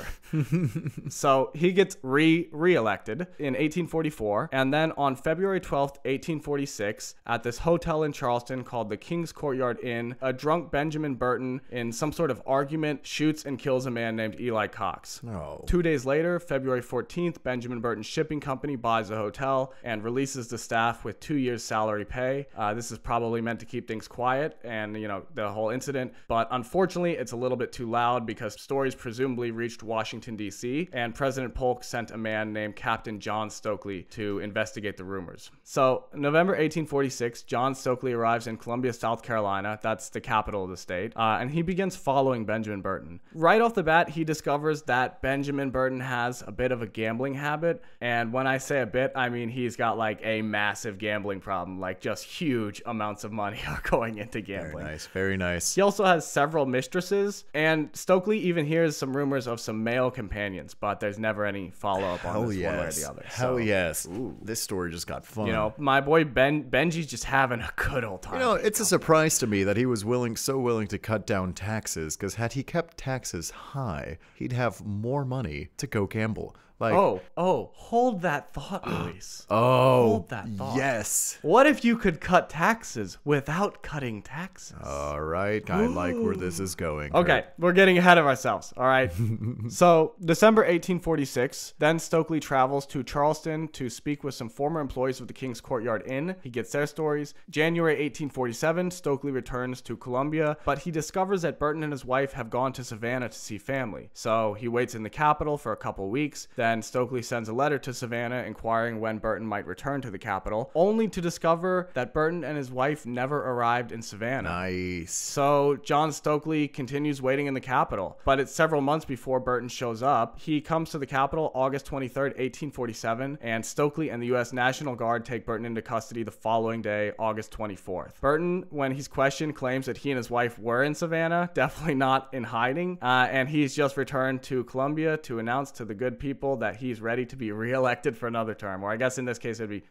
A: So he gets re-elected in 1844, and then on February 12th, 1846, at this hotel in Charleston called the King's Courtyard Inn, a drunk Benjamin Burton, in some sort of argument, shoots and kills a man named Eli Cox. 2 days later, February 14th, Benjamin Burton's shipping company buys the hotel and releases the staff with 2 years' salary pay. This is probably meant to keep things quiet and, you know, the whole incident, but unfortunately, it's a little bit too loud because stories presumably reached Washington, D.C., and President Polk sent a man named Captain John Stokely to investigate the rumors. So, November 1846, John Stokely arrives in Columbia, South Carolina. That's the capital of the state. And he begins following Benjamin Burton. Right off the bat, he discovers that Benjamin Burton has a bit of a gambling habit. And when I say a bit, I mean he's got like a massive gambling problem. Like just huge amounts of money are going into gambling.
B: Very nice. Very nice.
A: He also has several mistresses. And Stokely even hears some rumors of some male companions, but there's never any follow-up on this one way or the other.
B: Hell yes. Ooh, this story just got fun.
A: You know, my boy Benji's just having a good old time.
B: You know, it's a surprise to me that he was so willing to cut down taxes, because had he kept taxes high, he'd have more money to go gamble. Like,
A: hold that thought, Luis.
B: Hold
A: that thought.
B: Yes.
A: What if you could cut taxes without cutting taxes?
B: All right. I like where this is going.
A: Okay, we're getting ahead of ourselves. All right. So, December 1846, then Stokely travels to Charleston to speak with some former employees of the King's Courtyard Inn. He gets their stories. January 1847, Stokely returns to Columbia, but he discovers that Burton and his wife have gone to Savannah to see family. So, he waits in the capital for a couple weeks. Then Stokely sends a letter to Savannah inquiring when Burton might return to the capital, only to discover that Burton and his wife never arrived in Savannah.
B: Nice.
A: So John Stokely continues waiting in the capital, but it's several months before Burton shows up. He comes to the capital August 23rd, 1847, and Stokely and the U.S. National Guard take Burton into custody the following day, August 24th. Burton, when he's questioned, claims that he and his wife were in Savannah, definitely not in hiding, and he's just returned to Columbia to announce to the good people people that he's ready to be reelected for another term, or I guess in this case it'd be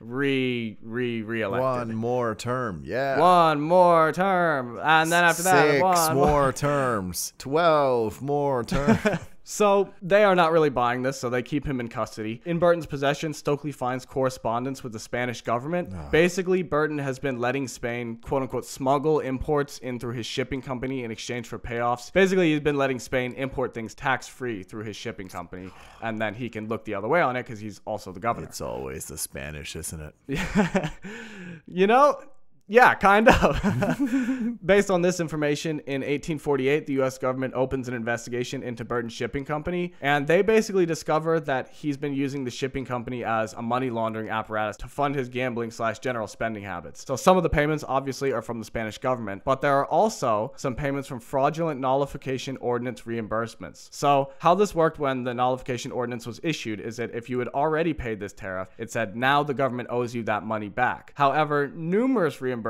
A: reelected.
B: One more term, yeah.
A: One more term, and then after that,
B: 6 more terms, 12 more terms.
A: So they are not really buying this, so they keep him in custody. In Burton's possession, Stokely finds correspondence with the Spanish government. Basically, Burton has been letting Spain, quote-unquote, smuggle imports in through his shipping company in exchange for payoffs. Basically, he's been letting Spain import things tax-free through his shipping company, and then he can look the other way on it because he's also the governor.
B: It's always the Spanish, isn't it?
A: You know... Yeah, kind of. Based on this information, in 1848, the U.S. government opens an investigation into Burton's shipping company, and they basically discover that he's been using the shipping company as a money laundering apparatus to fund his gambling / general spending habits. So some of the payments obviously are from the Spanish government, but there are also some payments from fraudulent nullification ordinance reimbursements. So how this worked when the nullification ordinance was issued is that if you had already paid this tariff, it said now the government owes you that money back. However, numerous reimbursements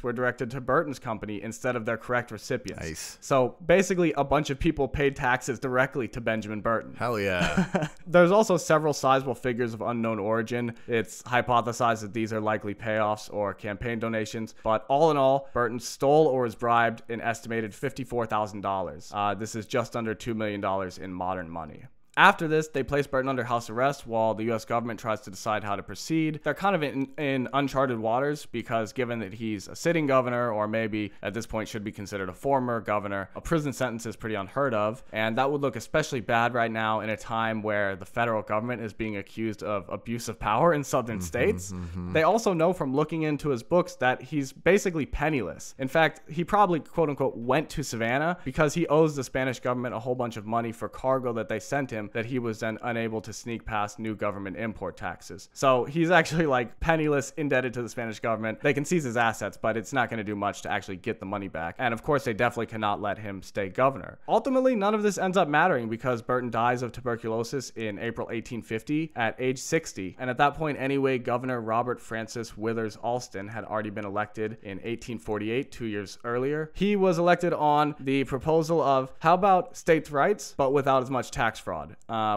A: were directed to Burton's company instead of their correct recipients.
B: Nice.
A: So basically, a bunch of people paid taxes directly to Benjamin Burton.
B: Hell yeah.
A: There's also several sizable figures of unknown origin. It's hypothesized that these are likely payoffs or campaign donations, but all in all, Burton stole or was bribed an estimated $54,000. This is just under $2 million in modern money. After this, they place Burton under house arrest while the U.S. government tries to decide how to proceed. They're kind of in uncharted waters because given that he's a sitting governor, or maybe at this point should be considered a former governor, a prison sentence is pretty unheard of, and that would look especially bad right now in a time where the federal government is being accused of abuse of power in southern states. They also know from looking into his books that he's basically penniless. In fact, he probably, quote-unquote, went to Savannah because he owes the Spanish government a whole bunch of money for cargo that they sent him that he was then unable to sneak past new government import taxes. So he's actually like penniless, indebted to the Spanish government. They can seize his assets, but it's not going to do much to actually get the money back. And of course, they definitely cannot let him stay governor. Ultimately, none of this ends up mattering because Burton dies of tuberculosis in April 1850 at age 60. And at that point anyway, Governor Robert Francis Withers Alston had already been elected in 1848, 2 years earlier. He was elected on the proposal of, how about states' rights, but without as much tax fraud?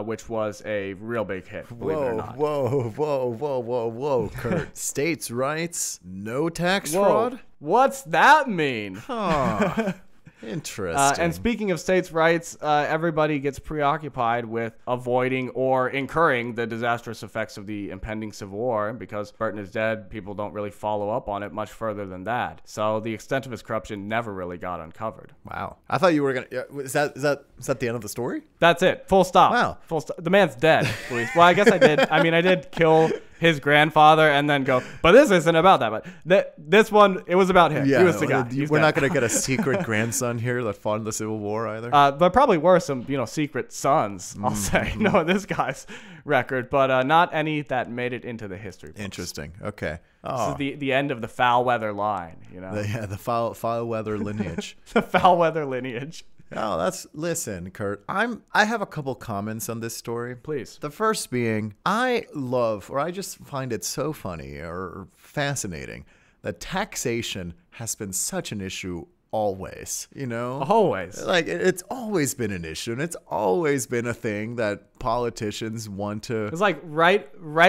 A: Which was a real big hit, believe it or not.
B: Whoa, Kurt. States' rights, no tax fraud?
A: What's that mean?
B: Huh. Interesting.
A: And speaking of states' rights, everybody gets preoccupied with avoiding or incurring the disastrous effects of the impending Civil War. Because Burton is dead, people don't really follow up on it much further than that. So the extent of his corruption never really got uncovered.
B: Wow. I thought you were going to... Is that the end of the story?
A: That's it. Full stop.
B: Wow.
A: Full stop. The man's dead, Luis. Well, I guess I did. I mean, I did kill his grandfather and then go, but this isn't about that. But this one, it was about him. Yeah, he was the guy.
B: We're not going to get a secret grandson here that fought in the Civil War either.
A: There probably were some, secret sons, I'll say, in this guy's record, but not any that made it into the history books.
B: Interesting. Okay.
A: Oh. This is the end of the foul weather line,
B: the foul weather lineage.
A: The foul weather lineage.
B: Oh, listen, Kurt. I have a couple comments on this story.
A: Please.
B: The first being, I just find it so funny or fascinating that taxation has been such an issue always,
A: Always.
B: Like, it's always been an issue, and it's always been a thing that politicians want to...
A: It's like right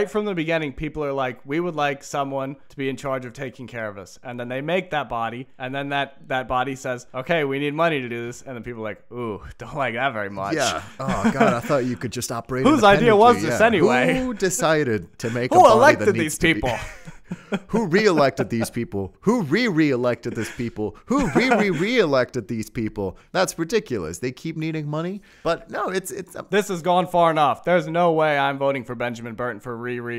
A: from the beginning, people are like, we would like someone to be in charge of taking care of us. And then they make that body, and then that body says, okay, we need money to do this. And then people are like, ooh, don't like that very much.
B: Yeah. Oh, God, I thought you could just operate
A: Whose idea was this anyway?
B: Who decided to make a
A: body
B: that
A: elected
B: needs
A: these
B: to
A: people?
B: Who re-elected these people? Who re-elected this people? Who re-elected these people? That's ridiculous. They keep needing money. But no, it's
A: this has gone far enough. There's no way I'm voting for Benjamin Burton for re-election.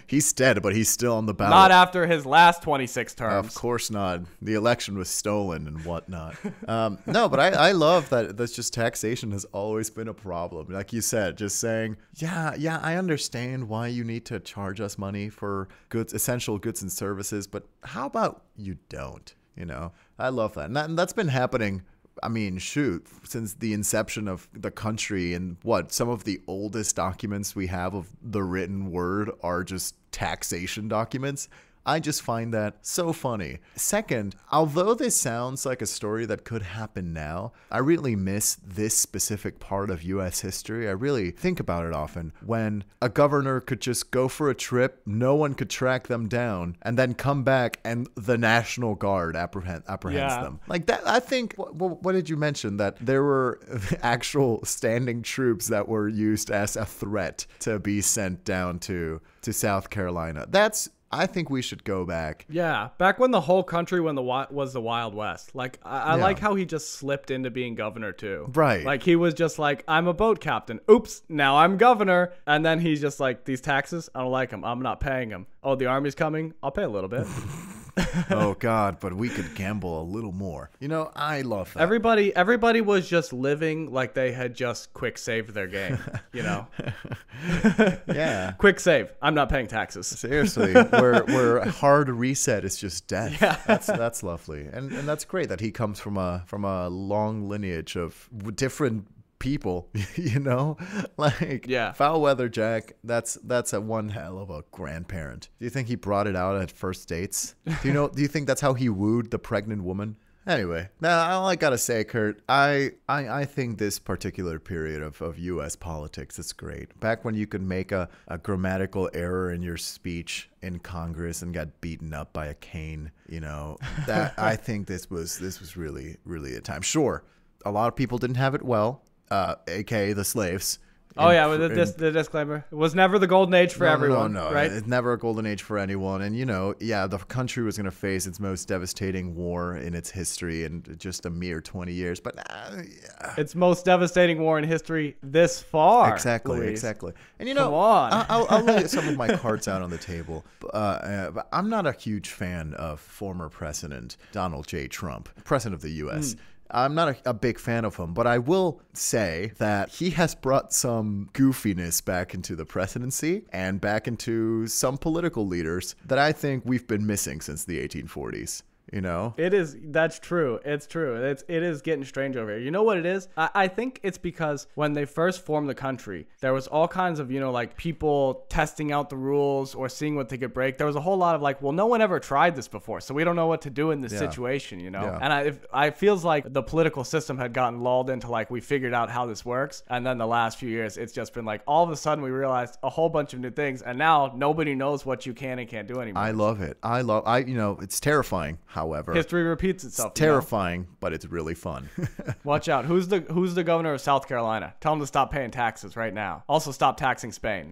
B: He's dead, but he's still on the ballot.
A: Not after his last 26 terms.
B: Of course not. The election was stolen and whatnot. No, but I love that that's just taxation has always been a problem. Like you said, just saying, yeah, I understand why you need to charge us money for essential goods and services, but how about you don't? I love that. And that's been happening, I mean, since the inception of the country. And some of the oldest documents we have of the written word are just taxation documents. I just find that so funny. Second, although this sounds like a story that could happen now, I really miss this specific part of U.S. history. I really think about it often when a governor could just go for a trip, no one could track them down, and then come back and the National Guard apprehends them. Like that, I think, what did you mention? That there were actual standing troops that were used as a threat to be sent down to South Carolina. I think we should go back.
A: Yeah, back when the whole country was the Wild West. Like, I like how he just slipped into being governor, too.
B: Right.
A: Like, he was just like, I'm a boat captain. Oops, now I'm governor. And then he's just like, these taxes, I don't like them. I'm not paying them. Oh, the army's coming? I'll pay a little bit.
B: Oh, God, but we could gamble a little more. You know, I love that.
A: Everybody was just living like they had just quick saved their game, you know?
B: Yeah.
A: Quick save. I'm not paying taxes.
B: Seriously, where hard reset is just death.
A: Yeah.
B: That's lovely. And that's great that he comes from a long lineage of different people, you know, like Foul Weather Jack. That's a one hell of a grandparent. Do you think he brought it out at first dates? Do you think that's how he wooed the pregnant woman? Anyway, now all I gotta say, Kurt, I think this particular period of U.S. politics is great. Back when you could make a grammatical error in your speech in Congress and got beaten up by a cane, you know, that I think this was really, really a time. Sure, a lot of people didn't have it well. AKA the slaves.
A: The disclaimer. It was never the golden age for everyone.
B: No.
A: Right?
B: It's never a golden age for anyone. And, you know, the country was going to face its most devastating war in its history in just a mere 20 years. But
A: its most devastating war in history this far.
B: Exactly. And, you know,
A: come on.
B: I'll lay some of my cards out on the table. But I'm not a huge fan of former President Donald J. Trump, President of the U.S. I'm not a big fan of him, but I will say that he has brought some goofiness back into the presidency and back into some political leaders that I think we've been missing since the 1840s. You know,
A: that's true. It's true. It is getting strange over here. You know what it is? I think it's because when they first formed the country, there was all kinds of, you know, like people testing out the rules or seeing what they could break. There was a whole lot of like, well, no one ever tried this before, so we don't know what to do in this situation, you know? Yeah. And I feels like the political system had gotten lulled into like, we figured out how this works. And then the last few years, it's just been like, all of a sudden we realized a whole bunch of new things. And now nobody knows what you can and can't do anymore.
B: I love it. You know, it's terrifying. However,
A: history repeats itself.
B: It's terrifying, but it's really fun.
A: Watch out. Who's the governor of South Carolina? Tell him to stop paying taxes right now. Also, stop taxing Spain.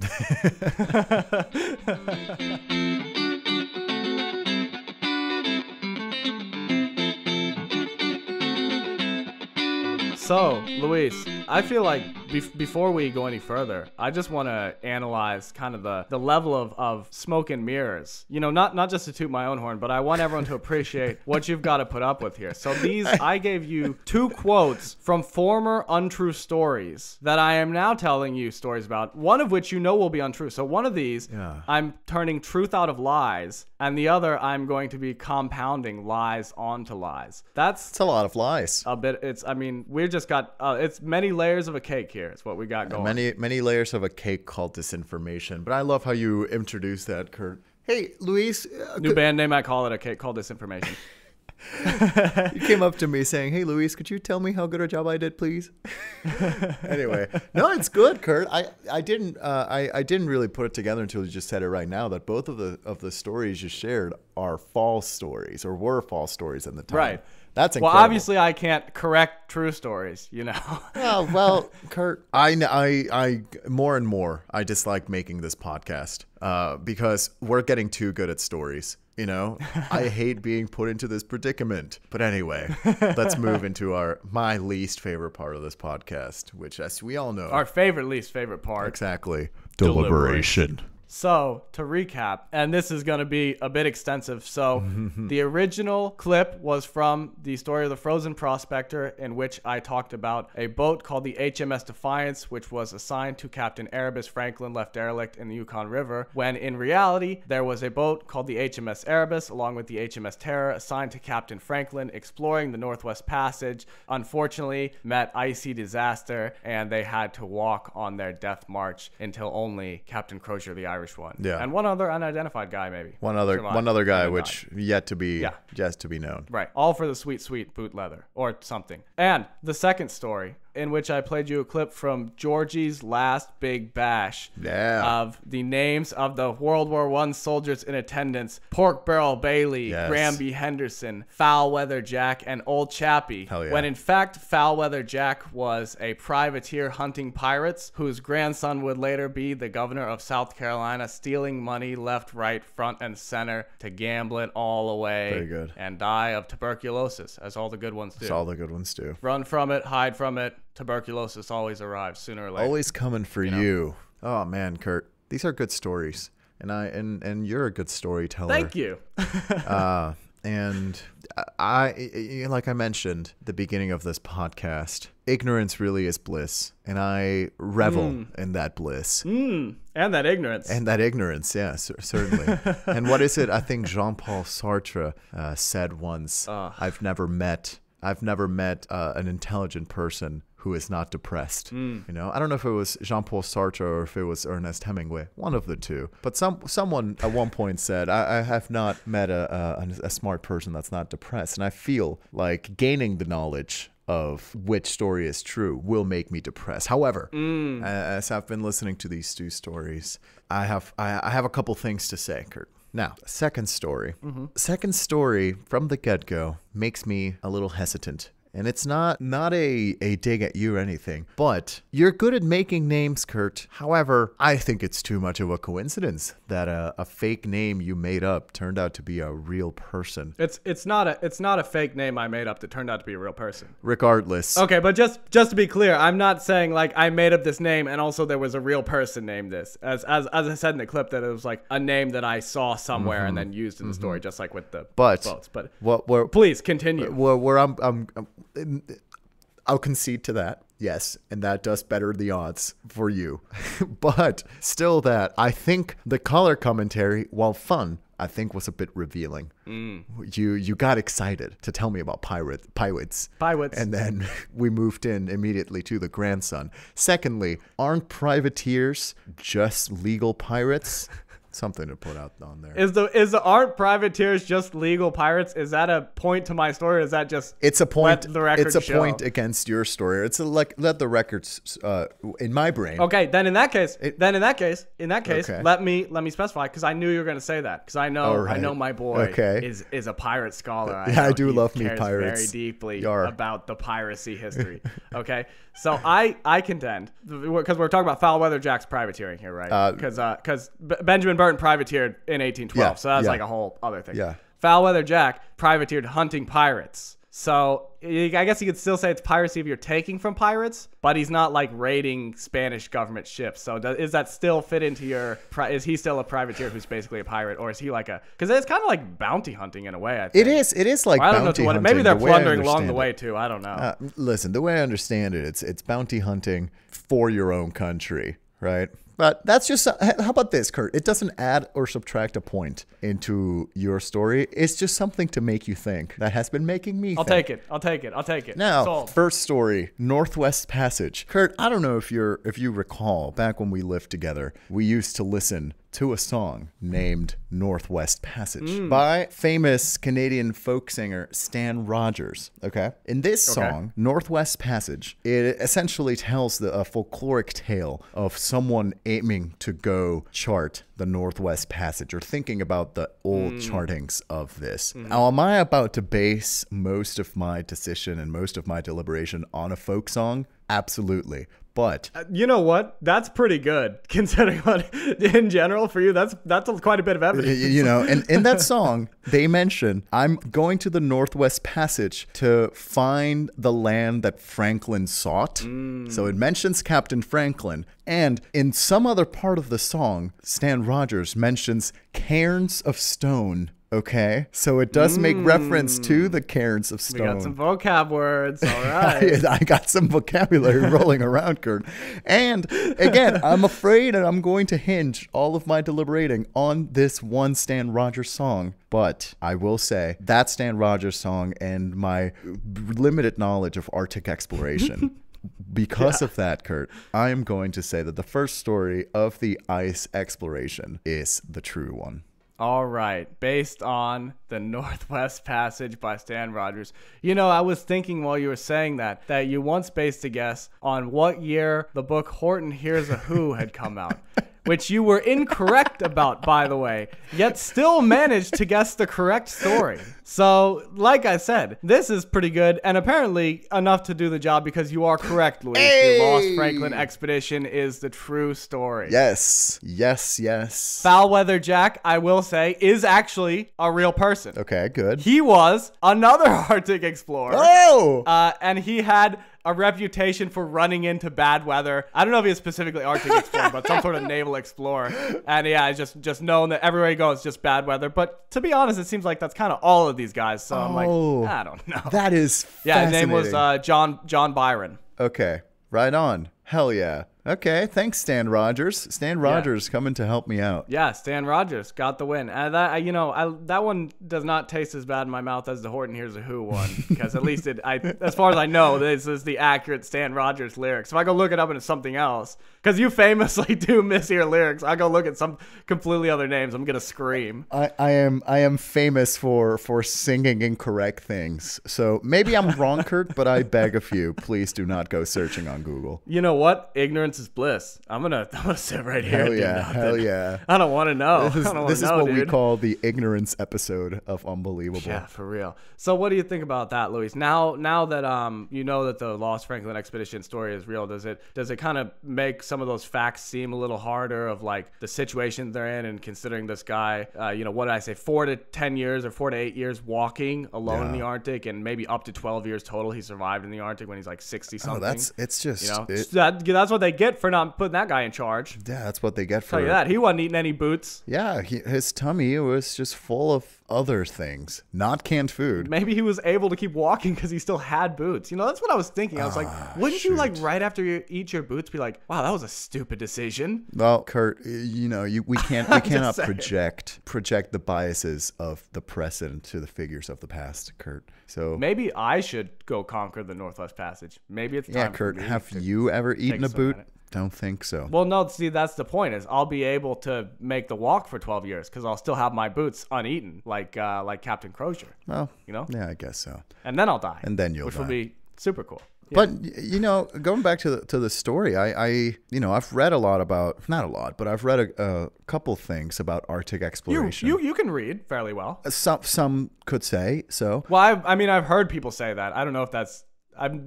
A: So, Luis, I feel like before we go any further, I just want to analyze kind of the level of smoke and mirrors. You know, not just to toot my own horn, but I want everyone to appreciate what you've got to put up with here. So I gave you 2 quotes from former untrue stories that I am now telling you stories about, one of which you know will be untrue. So one of these, I'm turning truth out of lies, and the other, I'm going to be compounding lies onto lies. It's
B: a lot of lies.
A: A bit. We're just got it's many layers of a cake here. It's what we got going.
B: Many layers of a cake called disinformation. But I love how you introduced that, Kurt. Hey, Luis.
A: New band name, I call it a cake called disinformation.
B: You came up to me saying, "Hey, Luis, could you tell me how good a job I did, please?" Anyway, no, it's good, Kurt. I didn't really put it together until you just said it right now that both of the stories you shared are false stories or were false stories at the time.
A: Right.
B: That's incredible.
A: Well, obviously, I can't correct true stories, you know.
B: Well, Kurt, I more and more I dislike making this podcast because we're getting too good at stories. You know, I hate being put into this predicament. But anyway, let's move into my least favorite part of this podcast, which, as we all know,
A: our least favorite part.
B: Exactly. Deliberation.
A: So, to recap, and this is going to be a bit extensive. So, the original clip was from the story of the Frozen Prospector, in which I talked about a boat called the HMS Defiance, which was assigned to Captain Erebus Franklin, left derelict in the Yukon River, when in reality, there was a boat called the HMS Erebus, along with the HMS Terror, assigned to Captain Franklin, exploring the Northwest Passage. Unfortunately, met icy disaster, and they had to walk on their death march until only Captain Crozier the Irish Irish one.
B: Yeah.
A: And one other unidentified guy, maybe.
B: One other guy, which yet to be known.
A: Right. All for the sweet, sweet boot leather or something. And the second story, in which I played you a clip from Georgie's Last Big Bash of the names of the World War I soldiers in attendance: Pork Barrel Bailey, Granby Henderson, Foul Weather Jack, and Old Chappie.
B: Hell yeah.
A: When in fact, Foul Weather Jack was a privateer hunting pirates whose grandson would later be the governor of South Carolina, stealing money left, right, front, and center to gamble it all away.
B: Very good.
A: And die of tuberculosis, as all the good ones do.
B: As all the good ones do.
A: Run from it, hide from it. Tuberculosis always arrives sooner or later.
B: Always coming for you. Oh man, Kurt, these are good stories, and you're a good storyteller.
A: Thank you.
B: And I, like I mentioned at the beginning of this podcast, ignorance really is bliss, and I revel in that bliss.
A: And that ignorance.
B: And that ignorance, yeah, certainly. And what is it? I think Jean-Paul Sartre said once, I've never met an intelligent person who is not depressed. You know, I don't know if it was Jean-Paul Sartre or if it was Ernest Hemingway, one of the two. But someone at one point said, I have not met a smart person that's not depressed. And I feel like gaining the knowledge of which story is true will make me depressed. However, as I've been listening to these two stories, I have a couple things to say, Kurt. Now, second story. Second story from the get-go makes me a little hesitant. And it's not a dig at you or anything, but you're good at making names, Kurt. However, I think it's too much of a coincidence that a fake name you made up turned out to be a real person.
A: It's not a fake name I made up that turned out to be a real person.
B: Regardless.
A: Okay, but just to be clear, I'm not saying like I made up this name and also there was a real person named this. As I said in the clip, that it was like a name that I saw somewhere and then used in the story, just like with the boats. But please continue.
B: I'll concede to that. Yes, and that does better the odds for you. But still that, I think the color commentary, while fun, I think was a bit revealing. You got excited to tell me about pirates. And then we moved in immediately to the grandson. Secondly, aren't privateers just legal pirates? Something to put out on there.
A: Is the aren't privateers just legal pirates? Is that a point to my story, or is that just
B: it's a point?
A: Let the record
B: it's a
A: show? Point
B: against your story. It's like let the records in my brain.
A: Okay, then in that case, okay. let me specify, because I knew you were going to say that, because I know my boy is a pirate scholar.
B: I do love me pirates
A: very deeply about the piracy history. Okay, so I contend, because we're talking about Foul Weather Jack's privateering here, right? Because Benjamin Burton privateered in 1812, so that's like a whole other thing.
B: Yeah.
A: Foul Weather Jack privateered hunting pirates. So I guess you could still say it's piracy if you're taking from pirates, but he's not like raiding Spanish government ships. So does that still fit into your? Is he still a privateer who's basically a pirate, or is he like a? Because it's kind of like bounty hunting in a way. I think.
B: It is like bounty hunting.
A: Maybe they're plundering along the way too. I don't know.
B: Listen, the way I understand it, it's bounty hunting for your own country, right? But that's just, how about this, Kurt? It doesn't add or subtract a point into your story. It's just something to make you think. That has been making me think.
A: I'll take it.
B: Now,
A: Sold.
B: First story, Northwest Passage. Kurt, I don't know if you recall, back when we lived together, we used to listen to a song named Northwest Passage by famous Canadian folk singer Stan Rogers. Okay. In this song, Northwest Passage, it essentially tells a folkloric tale of someone aiming to go chart the Northwest Passage, or thinking about the old chartings of this. Now, am I about to base most of my decision and most of my deliberation on a folk song? Absolutely. But
A: you know what? That's pretty good, considering what in general for you. That's quite a bit of evidence.
B: You know, and in that song, they mention, I'm going to the Northwest Passage to find the land that Franklin sought. So it mentions Captain Franklin. And in some other part of the song, Stan Rogers mentions cairns of stone. Okay, so it does make reference to the cairns of stone.
A: We got some vocab words, all right.
B: I got some vocabulary rolling around, Kurt. And again, I'm afraid that I'm going to hinge all of my deliberating on this one Stan Rogers song. But I will say that Stan Rogers song and my limited knowledge of Arctic exploration because of that, Kurt, I am going to say that the first story of the ice exploration is the true one.
A: All right, based on the Northwest Passage by Stan Rogers. You know, I was thinking while you were saying that you once based a guess on what year the book Horton Hears a Who had come out, which you were incorrect about, by the way, yet still managed to guess the correct story. So, like I said, this is pretty good, and apparently enough to do the job because you are correct, Luis.
B: Hey!
A: The Lost Franklin expedition is the true story.
B: Yes. Yes, yes.
A: Foul Weather Jack, I will say, is actually a real person.
B: Okay, good.
A: He was another Arctic explorer.
B: Oh!
A: And he had a reputation for running into bad weather. I don't know if he was specifically Arctic explorer, but some sort of naval explorer. And yeah, it's just known that everywhere he goes, just bad weather. But to be honest, it seems like that's kind of all of these guys. So I'm like, I don't know.
B: That is
A: Yeah, his name was
B: fascinating.
A: John Byron.
B: Okay, right on. Hell yeah. Okay, thanks, Stan Rogers. Stan Rogers coming to help me out.
A: Yeah, Stan Rogers got the win. And that one does not taste as bad in my mouth as the Horton Hears a Who one, because at least as far as I know, this is the accurate Stan Rogers lyrics. If I go look it up and it's something else, because you famously do mishear lyrics, I go look at some completely other names, I'm gonna scream.
B: I am famous for singing incorrect things. So maybe I'm wrong, Kurt, but I beg of you, please do not go searching on Google.
A: You know what? Ignorance is bliss. I'm gonna sit right here.
B: Hell yeah, hell yeah.
A: I don't want to know.
B: This is what we call the ignorance episode of Unbelievable.
A: Yeah, for real. So what do you think about that, Luis? Now that you know that the Lost Franklin expedition story is real, does it kind of make some of those facts seem a little harder of like the situation they're in, and considering this guy, what did I say, 4 to 10 years or 4 to 8 years walking alone in the Arctic, and maybe up to 12 years total he survived in the Arctic when he's like 60 something. That's what they get for not putting that guy in charge.
B: Yeah, that's what they get for
A: Tell you that. He wasn't eating any boots.
B: Yeah, his tummy was just full of other things, not canned food.
A: Maybe he was able to keep walking because he still had boots. That's what I was thinking. I was like, wouldn't you like right after you eat your boots be like, wow, that was a stupid decision?
B: Well, Kurt, we cannot project the biases of the present to the figures of the past, Kurt. So
A: maybe I should go conquer the Northwest Passage. Maybe it's time.
B: Yeah, Kurt, have you ever eaten a boot? Don't think so.
A: Well, no, see, that's the point, is I'll be able to make the walk for 12 years because I'll still have my boots uneaten, like Captain Crozier. Well,
B: yeah, I guess so.
A: And then I'll die.
B: And then you'll
A: which
B: die.
A: will be super cool.
B: Yeah. But going back to the story, I've read a lot about, not a lot, but I've read a couple things about Arctic exploration.
A: You can read fairly well.
B: Some could say so.
A: Well, I've heard people say that. I don't know if that's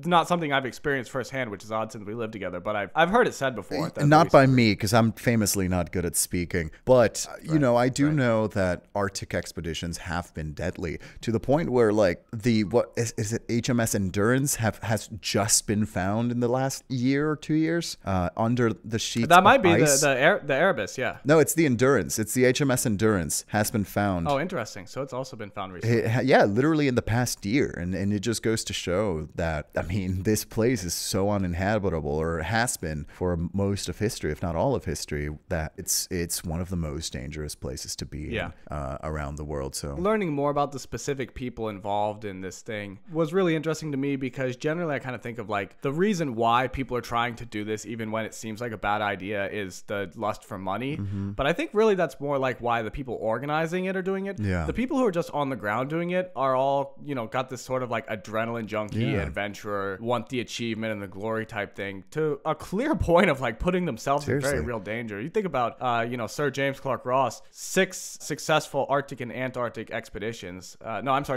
A: not something I've experienced firsthand, which is odd since we live together, but I've heard it said before.
B: Not by me, because I'm famously not good at speaking. But, I do know that Arctic expeditions have been deadly to the point where, like, what is it, HMS Endurance has just been found in the last year or 2 years under the sheets
A: That might be
B: ice.
A: the Erebus, yeah.
B: No, it's the Endurance. It's the HMS Endurance has been found.
A: Oh, interesting. So it's also been found recently.
B: Yeah, literally in the past year. And it just goes to show that, this place is so uninhabitable, or has been for most of history, if not all of history, that it's one of the most dangerous places to be in, around the world. So
A: learning more about the specific people involved in this thing was really interesting to me, because generally I kind of think of like the reason why people are trying to do this, even when it seems like a bad idea, is the lust for money. But I think really that's more like why the people organizing it are doing it.
B: Yeah.
A: The people who are just on the ground doing it are all, got this sort of like adrenaline junkie adventurer, want the achievement and the glory type thing, to a clear point of like putting themselves in very real danger. You think about, Sir James Clark Ross, 6 successful Arctic and Antarctic expeditions.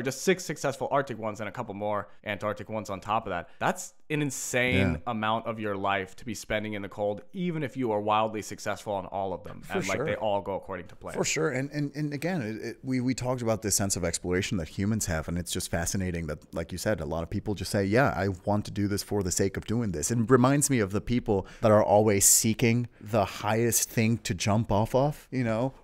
A: Just 6 successful Arctic ones and a couple more Antarctic ones on top of that. That's an insane amount of your life to be spending in the cold, even if you are wildly successful on all of them. They all go according to plan.
B: For sure. And again, we talked about this sense of exploration that humans have, and it's just fascinating that, like you said, a lot of people just say, yeah, I want to do this for the sake of doing this. It reminds me of the people that are always seeking the highest thing to jump off of.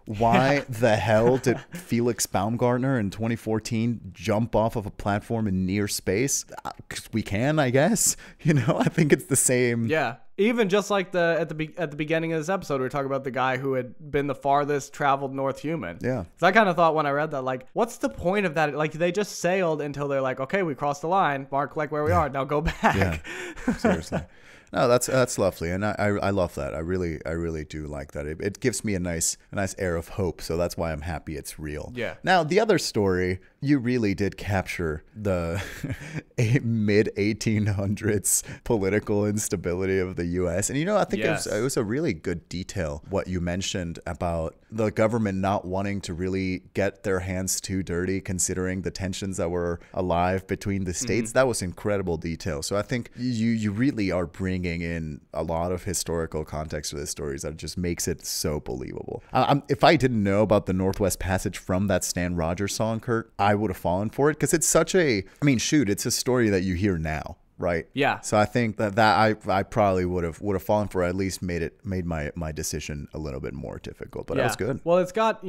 B: Why the hell did Felix Baumgartner in 2014 jump off of a platform in near space? 'Cause we can, I guess. I think it's the same.
A: Yeah. Even just like at the beginning of this episode, we were talking about the guy who had been the farthest traveled North human.
B: Yeah.
A: So I kind of thought when I read that, like, what's the point of that? Like, they just sailed until they're like, okay, we crossed the line, mark like where we are, now go back.
B: Yeah, seriously. No, that's lovely, and I love that. I really do like that. It gives me a nice air of hope. So that's why I'm happy it's real.
A: Yeah.
B: Now the other story, you really did capture the mid 1800s political instability of the U.S. And I think
A: Yes.
B: it was a really good detail what you mentioned about the government not wanting to really get their hands too dirty, considering the tensions that were alive between the states. That was incredible detail. So I think you really are bringing in a lot of historical context to the stories that just makes it so believable. If I didn't know about the Northwest Passage from that Stan Rogers song, Kurt, I would have fallen for it because it's such a, I mean, shoot, it's a story that you hear now. Right.
A: Yeah.
B: So I think that I probably would have fallen for, at least made my decision a little bit more difficult. But that was good.
A: Well, it's got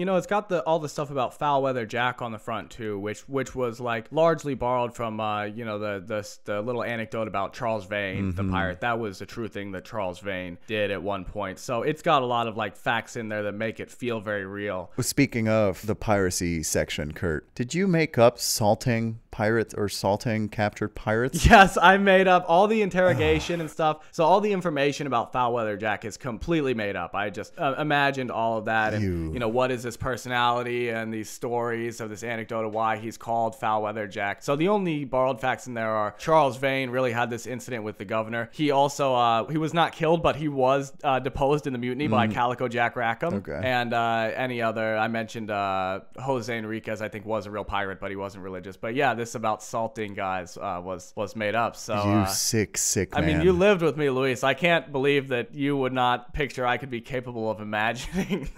A: all the stuff about foul weather Jack on the front too, which was like largely borrowed from the little anecdote about Charles Vane, the pirate. That was a true thing that Charles Vane did at one point. So it's got a lot of like facts in there that make it feel very real.
B: Well, speaking of the piracy section, Kurt, did you make up salting pirates or salting captured pirates?
A: Yes, I made up all the interrogation and stuff. So all the information about foul weather Jack is completely made up. I just imagined all of that, and what is his personality and these stories of this anecdote of why he's called foul weather Jack. So the only borrowed facts in there are Charles Vane really had this incident with the governor. He also he was not killed, but he was deposed in the mutiny by Calico Jack Rackham.
B: Okay.
A: And any other, I mentioned Jose Enriquez, I think, was a real pirate, but he wasn't religious. But yeah, this about salting guys was made up. So
B: you sick man.
A: I mean, you lived with me, Luis. I can't believe that you would not picture I could be capable of imagining.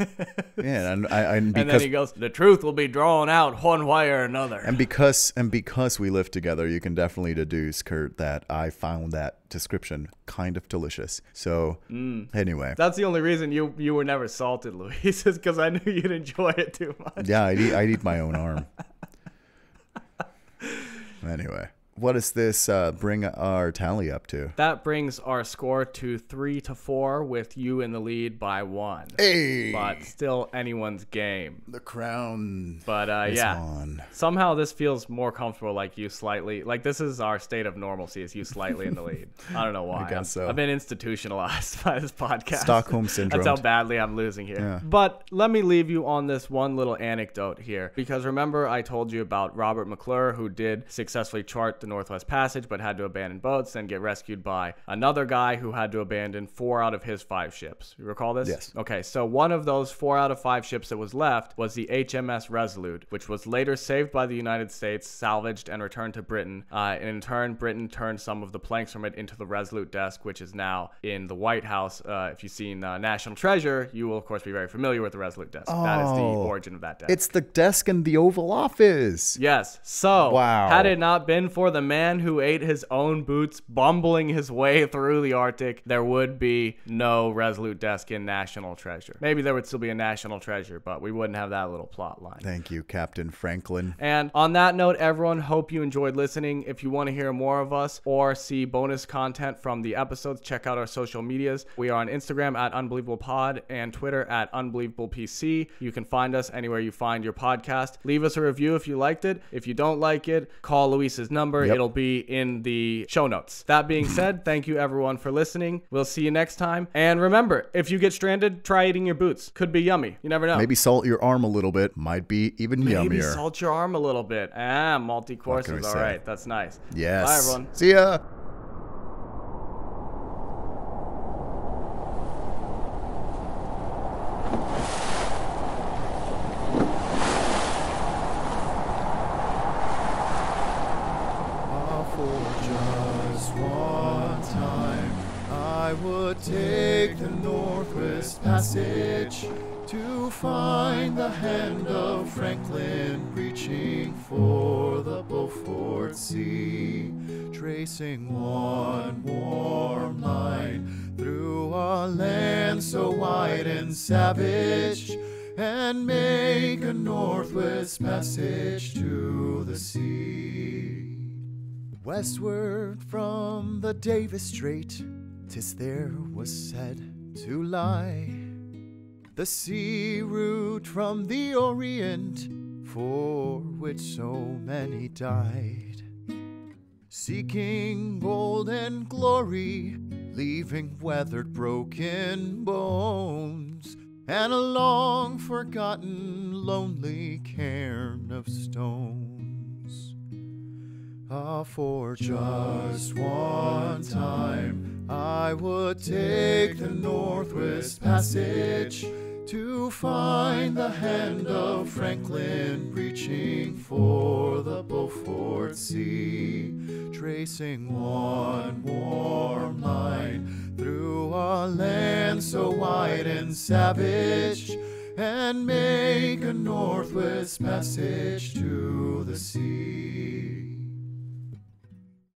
B: Yeah, and
A: then he goes, the truth will be drawn out one way or another.
B: And because we live together, you can definitely deduce, Kurt, that I found that description kind of delicious. So anyway,
A: that's the only reason you were never salted, Luis, is because I knew you'd enjoy it too much.
B: Yeah, I'd eat my own arm. Anyway, what does this bring our tally up to?
A: That brings our score to 3-4, with you in the lead by 1.
B: Hey!
A: But still anyone's game.
B: The crown
A: But
B: is
A: yeah,
B: on.
A: Somehow this feels more comfortable, like you slightly, like this is our state of normalcy, is you slightly in the lead. I don't know why.
B: I guess so.
A: I've been institutionalized by this podcast.
B: Stockholm Syndrome.
A: That's how badly I'm losing here.
B: Yeah.
A: But let me leave you on this one little anecdote here, because remember I told you about Robert McClure, who did successfully chart the Northwest Passage but had to abandon boats and get rescued by another guy who had to abandon 4 out of his 5 ships. You recall this?
B: Yes.
A: Okay, so one of those 4 out of 5 ships that was left was the HMS Resolute, which was later saved by the United States, salvaged, and returned to Britain. And in turn, Britain turned some of the planks from it into the Resolute desk, which is now in the White House. If you've seen National Treasure, you will, of course, be very familiar with the Resolute desk. That is the origin of that desk.
B: It's the desk in the Oval Office.
A: Yes. So,
B: wow.
A: Had it not been for the man who ate his own boots, bumbling his way through the Arctic, there would be no Resolute desk in National Treasure. Maybe there would still be a National Treasure, but we wouldn't have that little plot line.
B: Thank you, Captain Franklin.
A: And on that note, everyone, hope you enjoyed listening. If you want to hear more of us or see bonus content from the episodes, check out our social medias. We are on Instagram at UnbelievablePod and Twitter at UnbelievablePC. You can find us anywhere you find your podcast. Leave us a review if you liked it. If you don't like it, call Luis's number. It'll be in the show notes. That being said, thank you everyone for listening. We'll see you next time. And remember, if you get stranded, try eating your boots. Could be yummy. You never know.
B: Maybe salt your arm a little bit. Might be even yummier.
A: Maybe salt your arm a little bit. Multi-courses. All right. That's nice.
B: Yes.
A: Bye, everyone.
B: See ya. Take the Northwest Passage to find the hand of Franklin reaching for the Beaufort Sea, tracing one warm line through a land so wide and savage, and make a Northwest Passage to the sea. Westward from the Davis Strait, 'tis there was said to lie the sea route from the Orient, for which so many died, seeking gold and glory, leaving weathered broken bones, and a long forgotten lonely cairn of stones. Ah, for just one time I would take the Northwest Passage to find the hand of Franklin reaching for the Beaufort Sea, tracing one warm line through a land so wide and savage, and make a Northwest Passage to the sea.